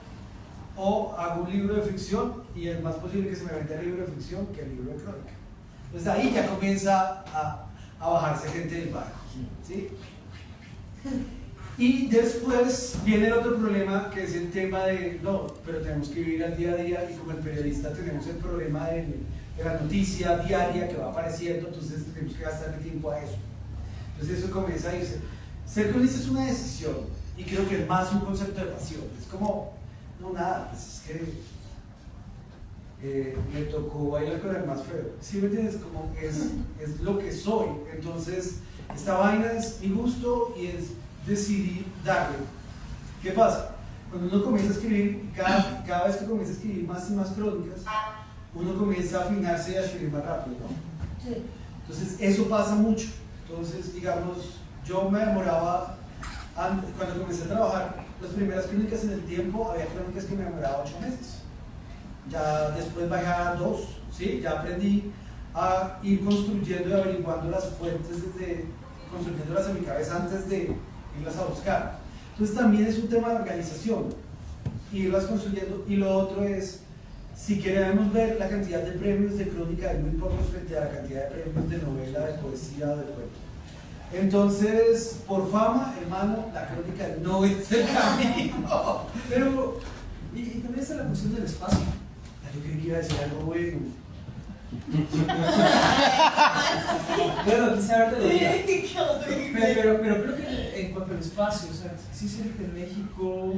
o hago un libro de ficción y es más posible que se me venda el libro de ficción que el libro de crónica. Entonces ahí ya comienza a bajarse gente del barco, ¿sí? Y después viene el otro problema, que es el tema de, no, pero tenemos que vivir al día a día, y como el periodista tenemos el problema de la noticia diaria que va apareciendo, entonces tenemos que gastarle tiempo a eso. Entonces eso comienza a irse. Ser cronista es una decisión, y creo que es más un concepto de pasión. Es como, no, nada, pues es que me tocó bailar con el más feo. ¿Sí me entiendes? Como es lo que soy. Entonces, esta vaina es mi gusto y es decidir darle. ¿Qué pasa? Cuando uno comienza a escribir, cada vez que comienza a escribir más y más crónicas, uno comienza a afinarse y a escribir más rápido, ¿no? Sí. Entonces eso pasa mucho. Entonces, digamos, yo me demoraba, cuando comencé a trabajar las primeras crónicas en el tiempo, había crónicas que me demoraba 8 meses. Ya después bajé a 2, ¿sí? Ya aprendí a ir construyendo y averiguando las fuentes, construyéndolas en mi cabeza antes de irlas a buscar. Entonces también es un tema de organización, irlas construyendo. Y lo otro es, si queremos ver la cantidad de premios de crónica, hay muy pocos frente a la cantidad de premios de novela, de poesía o de cuento. Entonces, por fama, hermano, la crónica no es el camino. Pero, y también está la cuestión del espacio. Yo creí que iba a decir algo bueno. Bueno, quizá ahorita lo diga. Qué horrible. Pero creo que en cuanto al espacio, o sea, sí siento que en México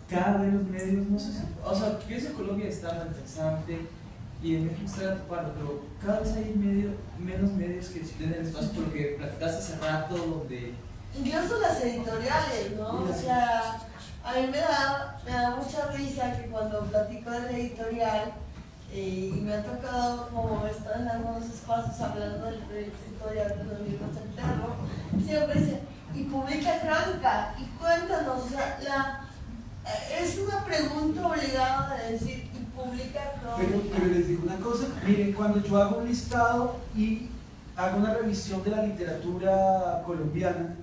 cada vez los medios, no sé si, o sea, pienso que Colombia está más interesante y en México está ocupando, pero cada vez hay menos medios que tienen espacio, por lo que platicaste hace rato, donde... Incluso las editoriales, ¿no? O sea, a mí me da mucha risa que cuando platico de la editorial, y me ha tocado como estar en algunos espacios hablando del proyecto editorial de los libros del perro, siempre dicen, y publica crónica, y cuéntanos, o sea, es una pregunta obligada de decir, y publica crónica. Pero les digo una cosa, miren, cuando yo hago un listado y hago una revisión de la literatura colombiana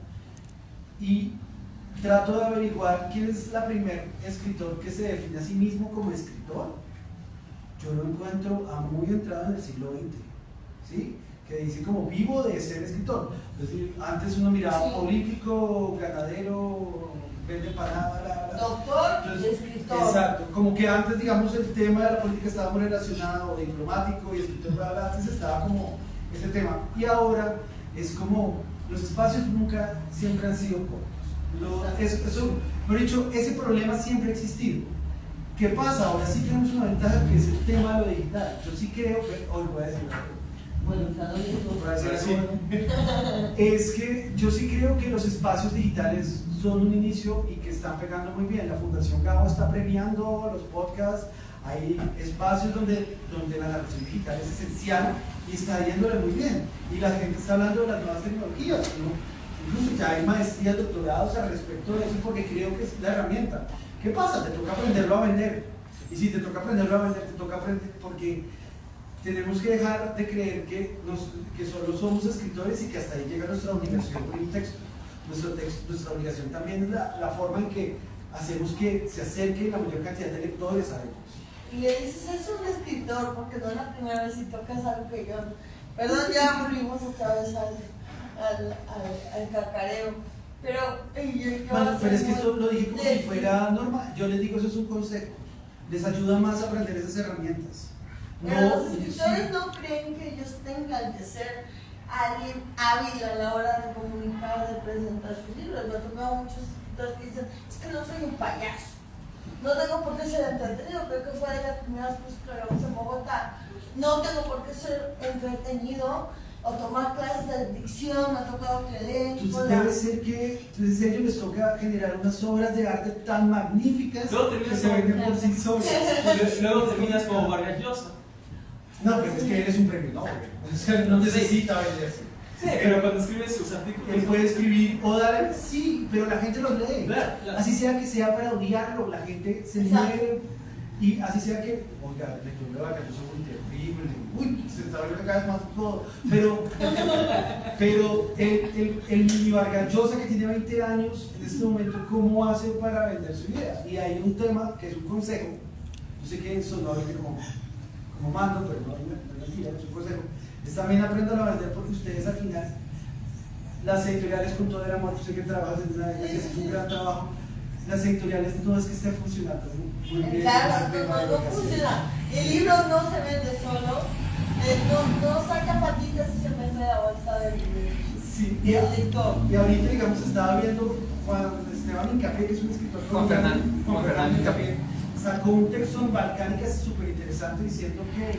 y trato de averiguar quién es la primer escritor que se define a sí mismo como escritor, yo lo encuentro a muy entrado en el siglo XX, ¿sí? Que dice como vivo de ser escritor. Es decir, antes uno miraba político, ganadero, vende panada, Doctor y entonces, escritor. exacto, como que antes, digamos, el tema de la política estaba muy relacionado, diplomático y escritor, antes estaba como ese tema. Y ahora es como, los espacios nunca, siempre han sido cortos. Eso, por dicho, ese problema siempre ha existido. ¿Qué pasa? Ahora sí tenemos una ventaja que es el tema de lo digital. Yo sí creo que, hoy voy a decir algo. Bueno, cada Voy a decir algo. Es que yo sí creo que los espacios digitales son un inicio y que están pegando muy bien. La Fundación Gabo está premiando los podcasts. Hay espacios donde la narración digital es esencial y está yéndole muy bien. Y la gente está hablando de las nuevas tecnologías, ¿no? Incluso ya hay maestrías, doctorados al respecto de eso porque creo que es la herramienta. ¿Qué pasa? Te toca aprenderlo a vender. Y si te toca aprenderlo a vender, te toca aprender porque tenemos que dejar de creer que solo somos escritores y que hasta ahí llega nuestra obligación por un texto. Nuestra obligación también es la forma en que hacemos que se acerque la mayor cantidad de lectores a ellos. Y le dices, es un escritor, porque no es la primera vez si tocas algo que yo... Perdón, ya volvimos otra vez al cacareo. Pero Bueno, pero es que esto lo dije como si fuera normal. Yo les digo, eso es un consejo. Les ayuda más a aprender esas herramientas. Pero los yo escritores sí. no creen que ellos tengan que ser alguien hábil a la hora de comunicar, de presentar sus libros. Me ha tocado muchos escritores que dicen, es que no soy un payaso. No tengo por qué ser entretenido, creo que fue de las primeras cosas que grabamos en Bogotá. No tengo por qué ser entretenido o tomar clases de dicción, me ha tocado que leen. Entonces debe ser que entonces a ellos les toca generar unas obras de arte tan magníficas Luego que terminas se como- venden por sí solas. Luego terminas como Vargas Llosa. No, pero es que él es un premio Nobel, o sea, no necesita venderse. Sí, pero cuando escribes sus artículos. Él puede escribir o dar, sí, pero la gente los lee. Claro, claro. Así sea que sea para odiarlo, la gente se Exacto. muere. Y así sea que, oiga, le tuve la yo soy muy terrible, uy, se está viendo cada vez más todo. Pero el mini Vargas Llosa que tiene 20 años, en este momento, ¿cómo hace para vender su idea? Y hay un tema que es un consejo. Yo sé que eso no lo digo como mando, pero no es mentira, es un consejo. Es también aprendan a vender porque ustedes al final, las editoriales con todo el amor, yo sé que trabajas en una de ellas, que es un gran trabajo. Las editoriales no es que esté funcionando muy bien. Claro, ese tema de no educación. funciona. El libro no se vende solo, no saca patitas y se mete en la bolsa del Sí, del lector. y ahorita, digamos, estaba viendo Juan Esteban Incapié, que es un escritor Juan colombiano, Fernando Incapié, sacó un texto en Balcánicas súper interesante diciendo que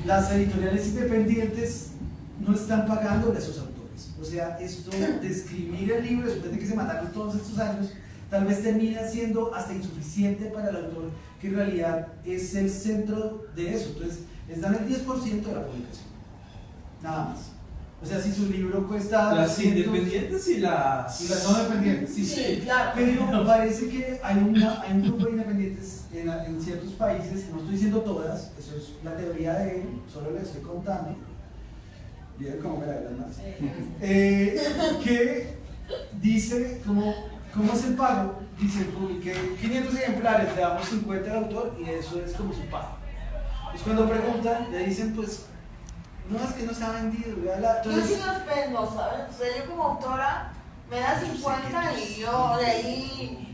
las editoriales independientes no están pagándole a sus autores. O sea, esto de escribir el libro después de que se mataron todos estos años, tal vez termina siendo hasta insuficiente para el autor, que en realidad es el centro de eso. Entonces, les dan el 10% de la publicación, nada más. O sea, si su libro cuesta... Las 200, independientes y las. y las no dependientes, sí. Sí, claro. Pero parece que hay un grupo de independientes en ciertos países, no estoy diciendo todas, eso es la teoría de él, solo les estoy contando. ¿Vieron cómo me la hablan más? Que dice, ¿cómo es el pago? Dice, publiqué 500 ejemplares, le damos 50 al autor y eso es como su pago. Pues cuando preguntan, le dicen, pues, no, es que no se ha vendido. Yo sí los vendo, ¿sabes? O sea, yo como autora me da 50 y yo de ahí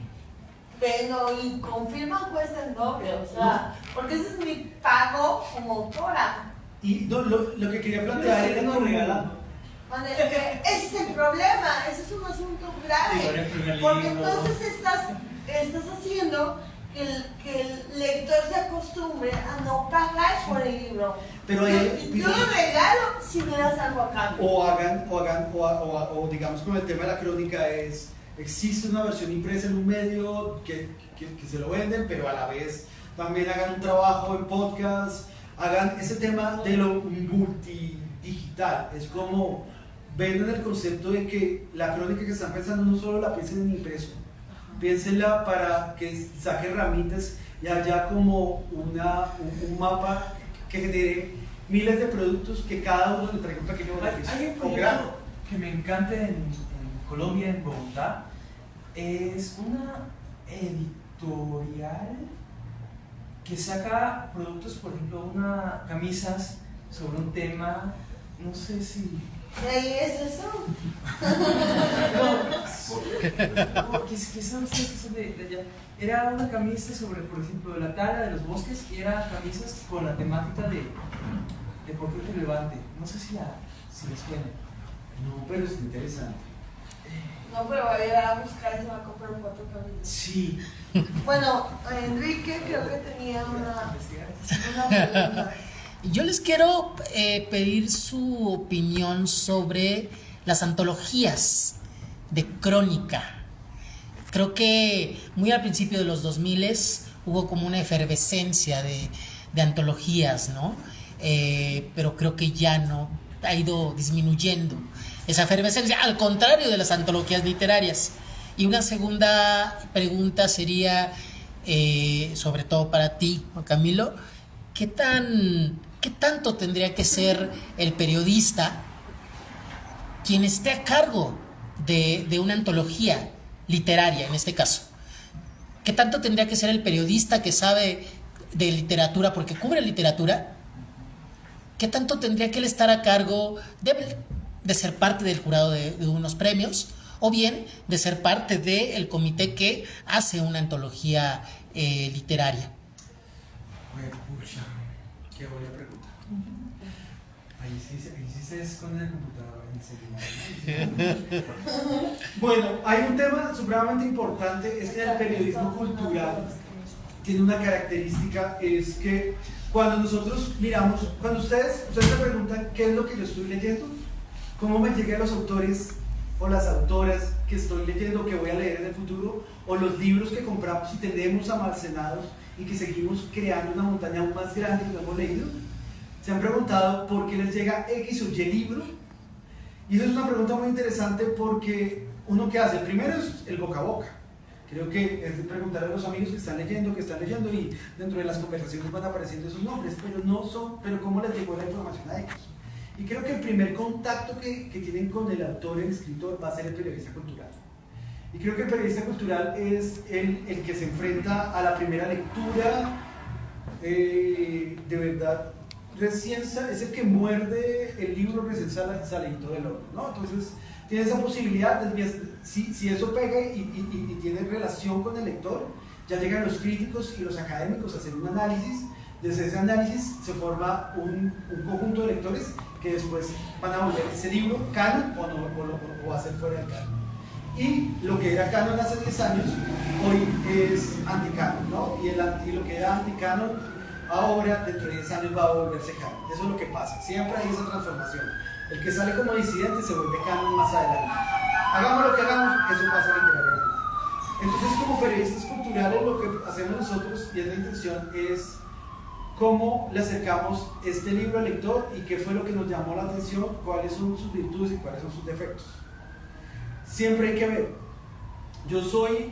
vendo y confirman cuesta el doble, o sea, porque ese es mi pago como autora. Y lo que quería plantear era como... Vale, ese es el problema, ese es un asunto grave, porque entonces estás haciendo que el lector se acostumbre a no pagar por el libro. Pero yo lo regalo si me das algo a cambio. O digamos con el tema de la crónica existe una versión impresa en un medio que se lo venden, pero a la vez también hagan un trabajo en podcast, hagan ese tema de lo multidigital. Es como venden el concepto de que la crónica que están pensando no solo la piensen en impreso, piénsenla para que saque herramientas y haya como un mapa que genere miles de productos que cada uno le traiga un pequeño beneficio. Hay un proyecto que me encanta en Colombia, en Bogotá, es una editorial que saca productos, por ejemplo, camisas sobre un tema, no sé si... ¿Y ahí es eso? No, ¿qué saben ustedes que son de allá? Era una camisa sobre, por ejemplo, la tala de los bosques y era camisas con la temática de Porfirio Levante. No sé si les suena. No, pero es interesante. No, pero voy a ir a buscar y se va a comprar un 4 camisas. Sí. Bueno, Enrique creo que tenía una pregunta. Yo les quiero pedir su opinión sobre las antologías de crónica. Creo que muy al principio de los 2000 hubo como una efervescencia de antologías, ¿no? Pero creo que ya no, ha ido disminuyendo esa efervescencia, al contrario de las antologías literarias. Y una segunda pregunta sería, sobre todo para ti, Juan Camilo, ¿qué tanto tendría que ser el periodista quien esté a cargo de una antología literaria, en este caso? ¿Qué tanto tendría que ser el periodista que sabe de literatura, porque cubre literatura? ¿Qué tanto tendría que él estar a cargo de ser parte del jurado de unos premios, o bien de ser parte del comité que hace una antología literaria? Qué buena pregunta. Ahí sí se esconde el computador enseguida. Bueno, hay un tema supremamente importante, es que el periodismo cultural tiene una característica, es que cuando nosotros miramos, cuando ustedes se preguntan qué es lo que yo estoy leyendo, cómo me llegan los autores o las autoras que estoy leyendo, que voy a leer en el futuro, o los libros que compramos y tenemos almacenados y que seguimos creando una montaña aún más grande que no hemos leído, se han preguntado por qué les llega X o Y libro. Y eso es una pregunta muy interesante porque uno que hace, primero es el boca a boca. Creo que es de preguntar a los amigos que están leyendo y dentro de las conversaciones van apareciendo esos nombres, pero ¿cómo les llegó la información a ellos? Y creo que el primer contacto que tienen con el autor, el escritor, va a ser el periodista cultural. Y creo que el periodista cultural es el que se enfrenta a la primera lectura, de verdad, es el que muerde el libro recién salido del horno, ¿no? Entonces, tiene esa posibilidad, si eso pega y tiene relación con el lector, ya llegan los críticos y los académicos a hacer un análisis. Desde ese análisis se forma un conjunto de lectores que después van a volver ese libro canon o va a ser fuera del canon. Y lo que era canon hace 10 años, hoy es anticanon, ¿no? Y lo que era anticanon, ahora dentro de 10 años va a volverse canon. Eso es lo que pasa, siempre hay esa transformación. El que sale como disidente se vuelve canon más adelante. Hagamos lo que hagamos, eso pasa literalmente. Entonces, como periodistas culturales, lo que hacemos nosotros, y es la intención, es cómo le acercamos este libro al lector y qué fue lo que nos llamó la atención, cuáles son sus virtudes y cuáles son sus defectos. Siempre hay que ver. Yo sufro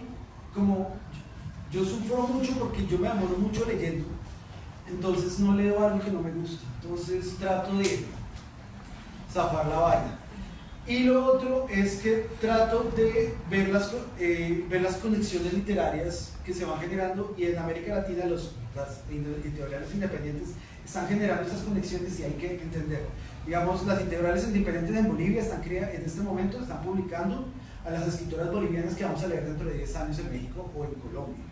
mucho porque yo me amoro mucho leyendo, entonces no leo algo que no me gusta, entonces trato de zafar la vaina. Y lo otro es que trato de ver las conexiones literarias que se van generando, y en América Latina las editoriales independientes están generando esas conexiones y hay que entender. Digamos, las editoriales independientes en Bolivia en este momento están publicando a las escritoras bolivianas que vamos a leer dentro de 10 años en México o en Colombia.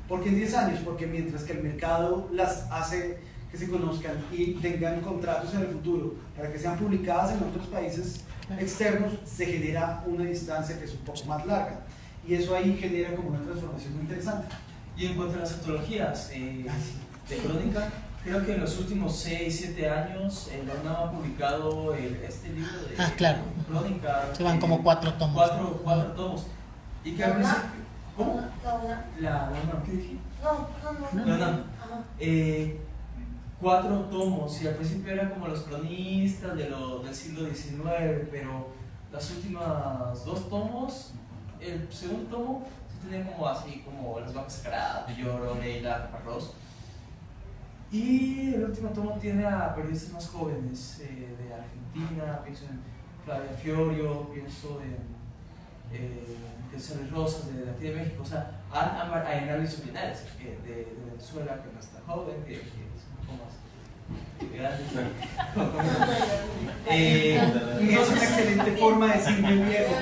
¿Por qué en 10 años? Porque mientras que el mercado las hace que se conozcan y tengan contratos en el futuro para que sean publicadas en otros países externos, se genera una distancia que es un poco más larga, y eso ahí genera como una transformación muy interesante. Y en cuanto a las antologías de crónica, creo que en los últimos 6-7 años la UNAM ha publicado este libro de claro. crónica. Se van como 4 tomos. 4 tomos. Y que ¿cómo? La UNAM, ¿qué dije? No. La UNAM. 4 tomos, y al principio eran como los cronistas del siglo XIX, pero las últimas 2 tomos, el segundo tomo se tenía como así, como Las Vacas Sagradas, Villoro, Leila, Caparrós, y el último tomo tiene a periodistas más jóvenes de Argentina, pienso en Flavia Fiorio, pienso en González Rosas de aquí de México, o sea, en Análisis Solidares de Venezuela, que no está joven, que es un poco más grande. Es una excelente forma de decirme viejo.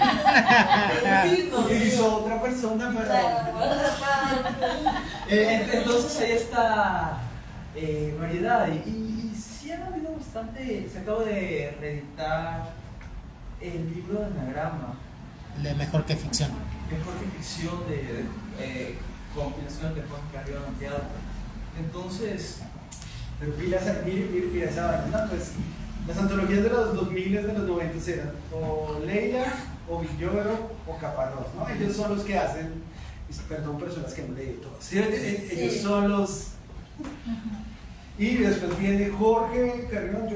Utilizó otra persona para... Entonces hay esta variedad, y sí han habido bastante. Se acaba de reeditar el libro de Anagrama, Mejor que ficción. Mejor que ficción, de compilación de Juan Carrión Anteado. Entonces, pero mira esa vaina, ¿no? Pues las antologías de los 2000, de los 90 eran o Leila, o Villoro, o Caparrós, ¿no? Ellos son los que hacen, perdón, personas que no leí todas, ¿sí? Ellos son los... Y después viene Jorge Carrión,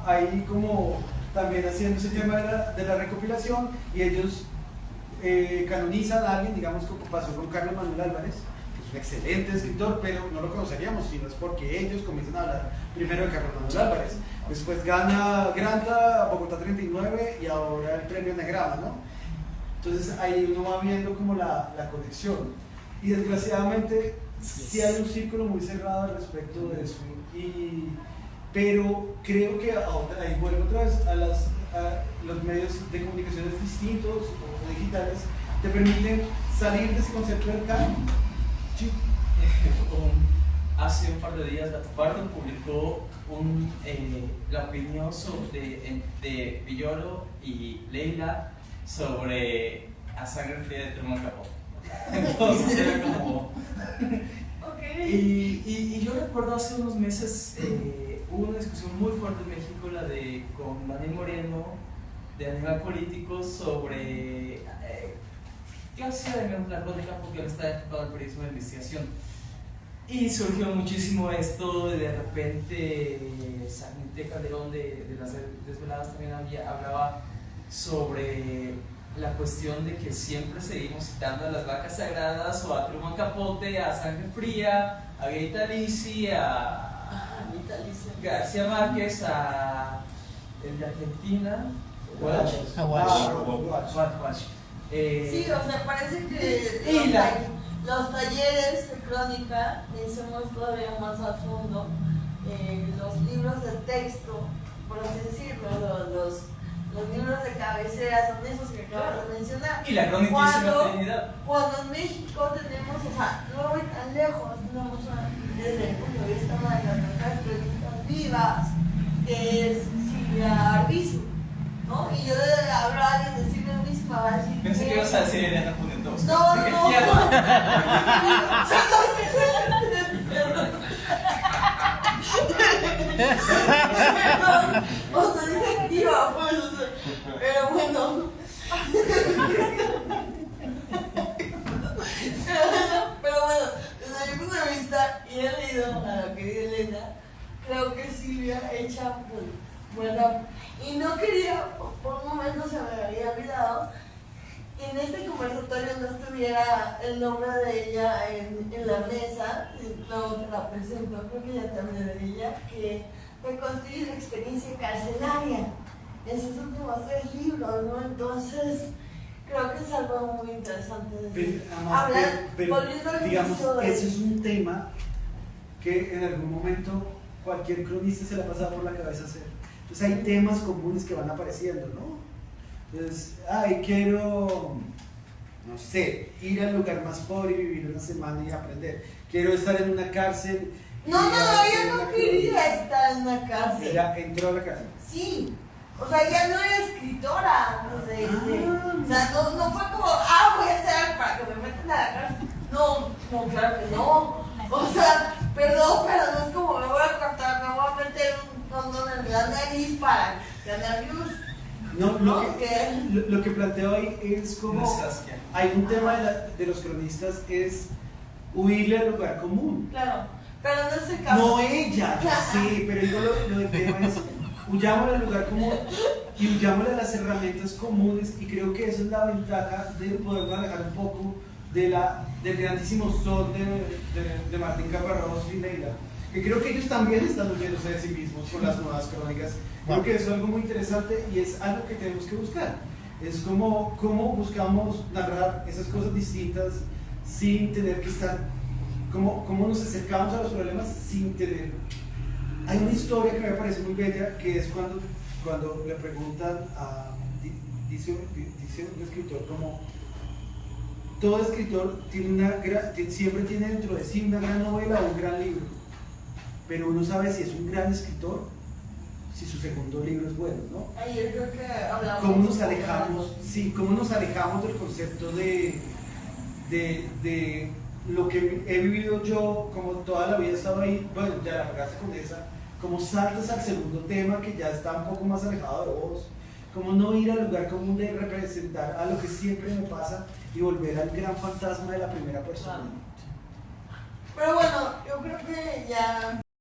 ahí como también haciendo ese tema de la recopilación, y ellos canonizan a alguien, digamos como pasó con Carlos Manuel Álvarez, que es un excelente escritor, pero no lo conoceríamos si no es porque ellos comienzan a hablar primero de Carlos Manuel Álvarez. Después gana Granta, Bogotá 39, y ahora el premio Anagrama, ¿no? Entonces ahí uno va viendo como la conexión, y desgraciadamente sí hay un círculo muy cerrado al respecto de eso, pero creo que ahí vuelvo otra vez a los medios de comunicaciones distintos o digitales, te permiten salir de ese concepto del canon. hace un par de días Gato Pardo publicó la opinión de Villoro y Leila sobre A Sangre Fría de Truman Capote. Entonces era como... Y yo recuerdo hace unos meses hubo una discusión muy fuerte en México, la de con Daniel Moreno, de Animal Político, sobre qué hacía de la crónica porque él está enfocado al periodismo de investigación. Y surgió muchísimo esto, de repente Sarmiento Calderón de las Desveladas también hablaba sobre la cuestión de que siempre seguimos citando a las vacas sagradas, o a Truman Capote, a Sangre Fría, a Gaita Lisi, a García Márquez, a el de Argentina, Walsh. Sí, o sea, parece que los talleres de crónica hicimos todavía más a fondo. Los libros de texto, por así decirlo, los libros de cabecera son esos que acabas de mencionar. Y la croniquísima Trinidad. Cuando en México tenemos, o sea, no voy tan lejos, tenemos desde el punto de vista de las periodistas vivas, que es Silvia Arbizu, ¿no? Y yo hablaba a alguien de Silvia Arbizu, me va a decir. Pensé que ibas a decir Elena Poniatowska. No. O sea, dije activa, pues, o sea, pero bueno. Pero bueno, desde mi punto de vista, y he leído a la querida Elena, creo que Silvia echa buena. Y no quería, por un momento se me había olvidado, que en este conversatorio no estuviera el nombre de ella en la mesa, y luego te la presento, creo que ya te hablé de ella, que reconstruir la experiencia carcelaria en sus últimos 3 libros, ¿no? Entonces, creo que es algo muy interesante de hablar, volviendo al digamos, inicio de... ese es un tema que en algún momento cualquier cronista se le ha pasado por la cabeza hacer. Entonces hay temas comunes que van apareciendo, ¿no? Entonces, quiero, no sé, ir al lugar más pobre y vivir una semana y aprender. Quiero estar en una cárcel. No, ella no quería estar en una cárcel. Ella entró a la cárcel. Sí, o sea, ella no era escritora, o sea, no fue como, voy a hacer algo para que me metan a la cárcel. No, claro que no. O sea, perdón, pero no es como me voy a cortar, me voy a meter un condón en la nariz para ganar luz. No, lo que planteo ahí es como hay un tema de los cronistas, es huirle al lugar común. Claro, pero no es el caso. No ella, sí, pero digo lo del tema es huyámosle al lugar común y huyámosle a las herramientas comunes, y creo que esa es la ventaja de poder manejar un poco del grandísimo sol de Martín Caparrós y Leila, que creo que ellos también están huyéndose de sí mismos con las nuevas crónicas. Creo que eso es algo muy interesante y es algo que tenemos que buscar. Es cómo buscamos narrar esas cosas distintas sin tener que estar, cómo nos acercamos a los problemas sin tener. Hay una historia que me parece muy bella, que es cuando le preguntan dice un escritor, como todo escritor siempre tiene dentro de sí una gran novela o un gran libro, pero uno sabe si es un gran escritor si su segundo libro es bueno, ¿no? Yo creo que hablamos. ¿Cómo nos alejamos del concepto de lo que he vivido yo, como toda la vida he estado ahí, bueno, ya la frase con esa, como saltas al segundo tema que ya está un poco más alejado de vos, como no ir al lugar común de representar a lo que siempre me pasa y volver al gran fantasma de la primera persona. Pero bueno, yo creo que ya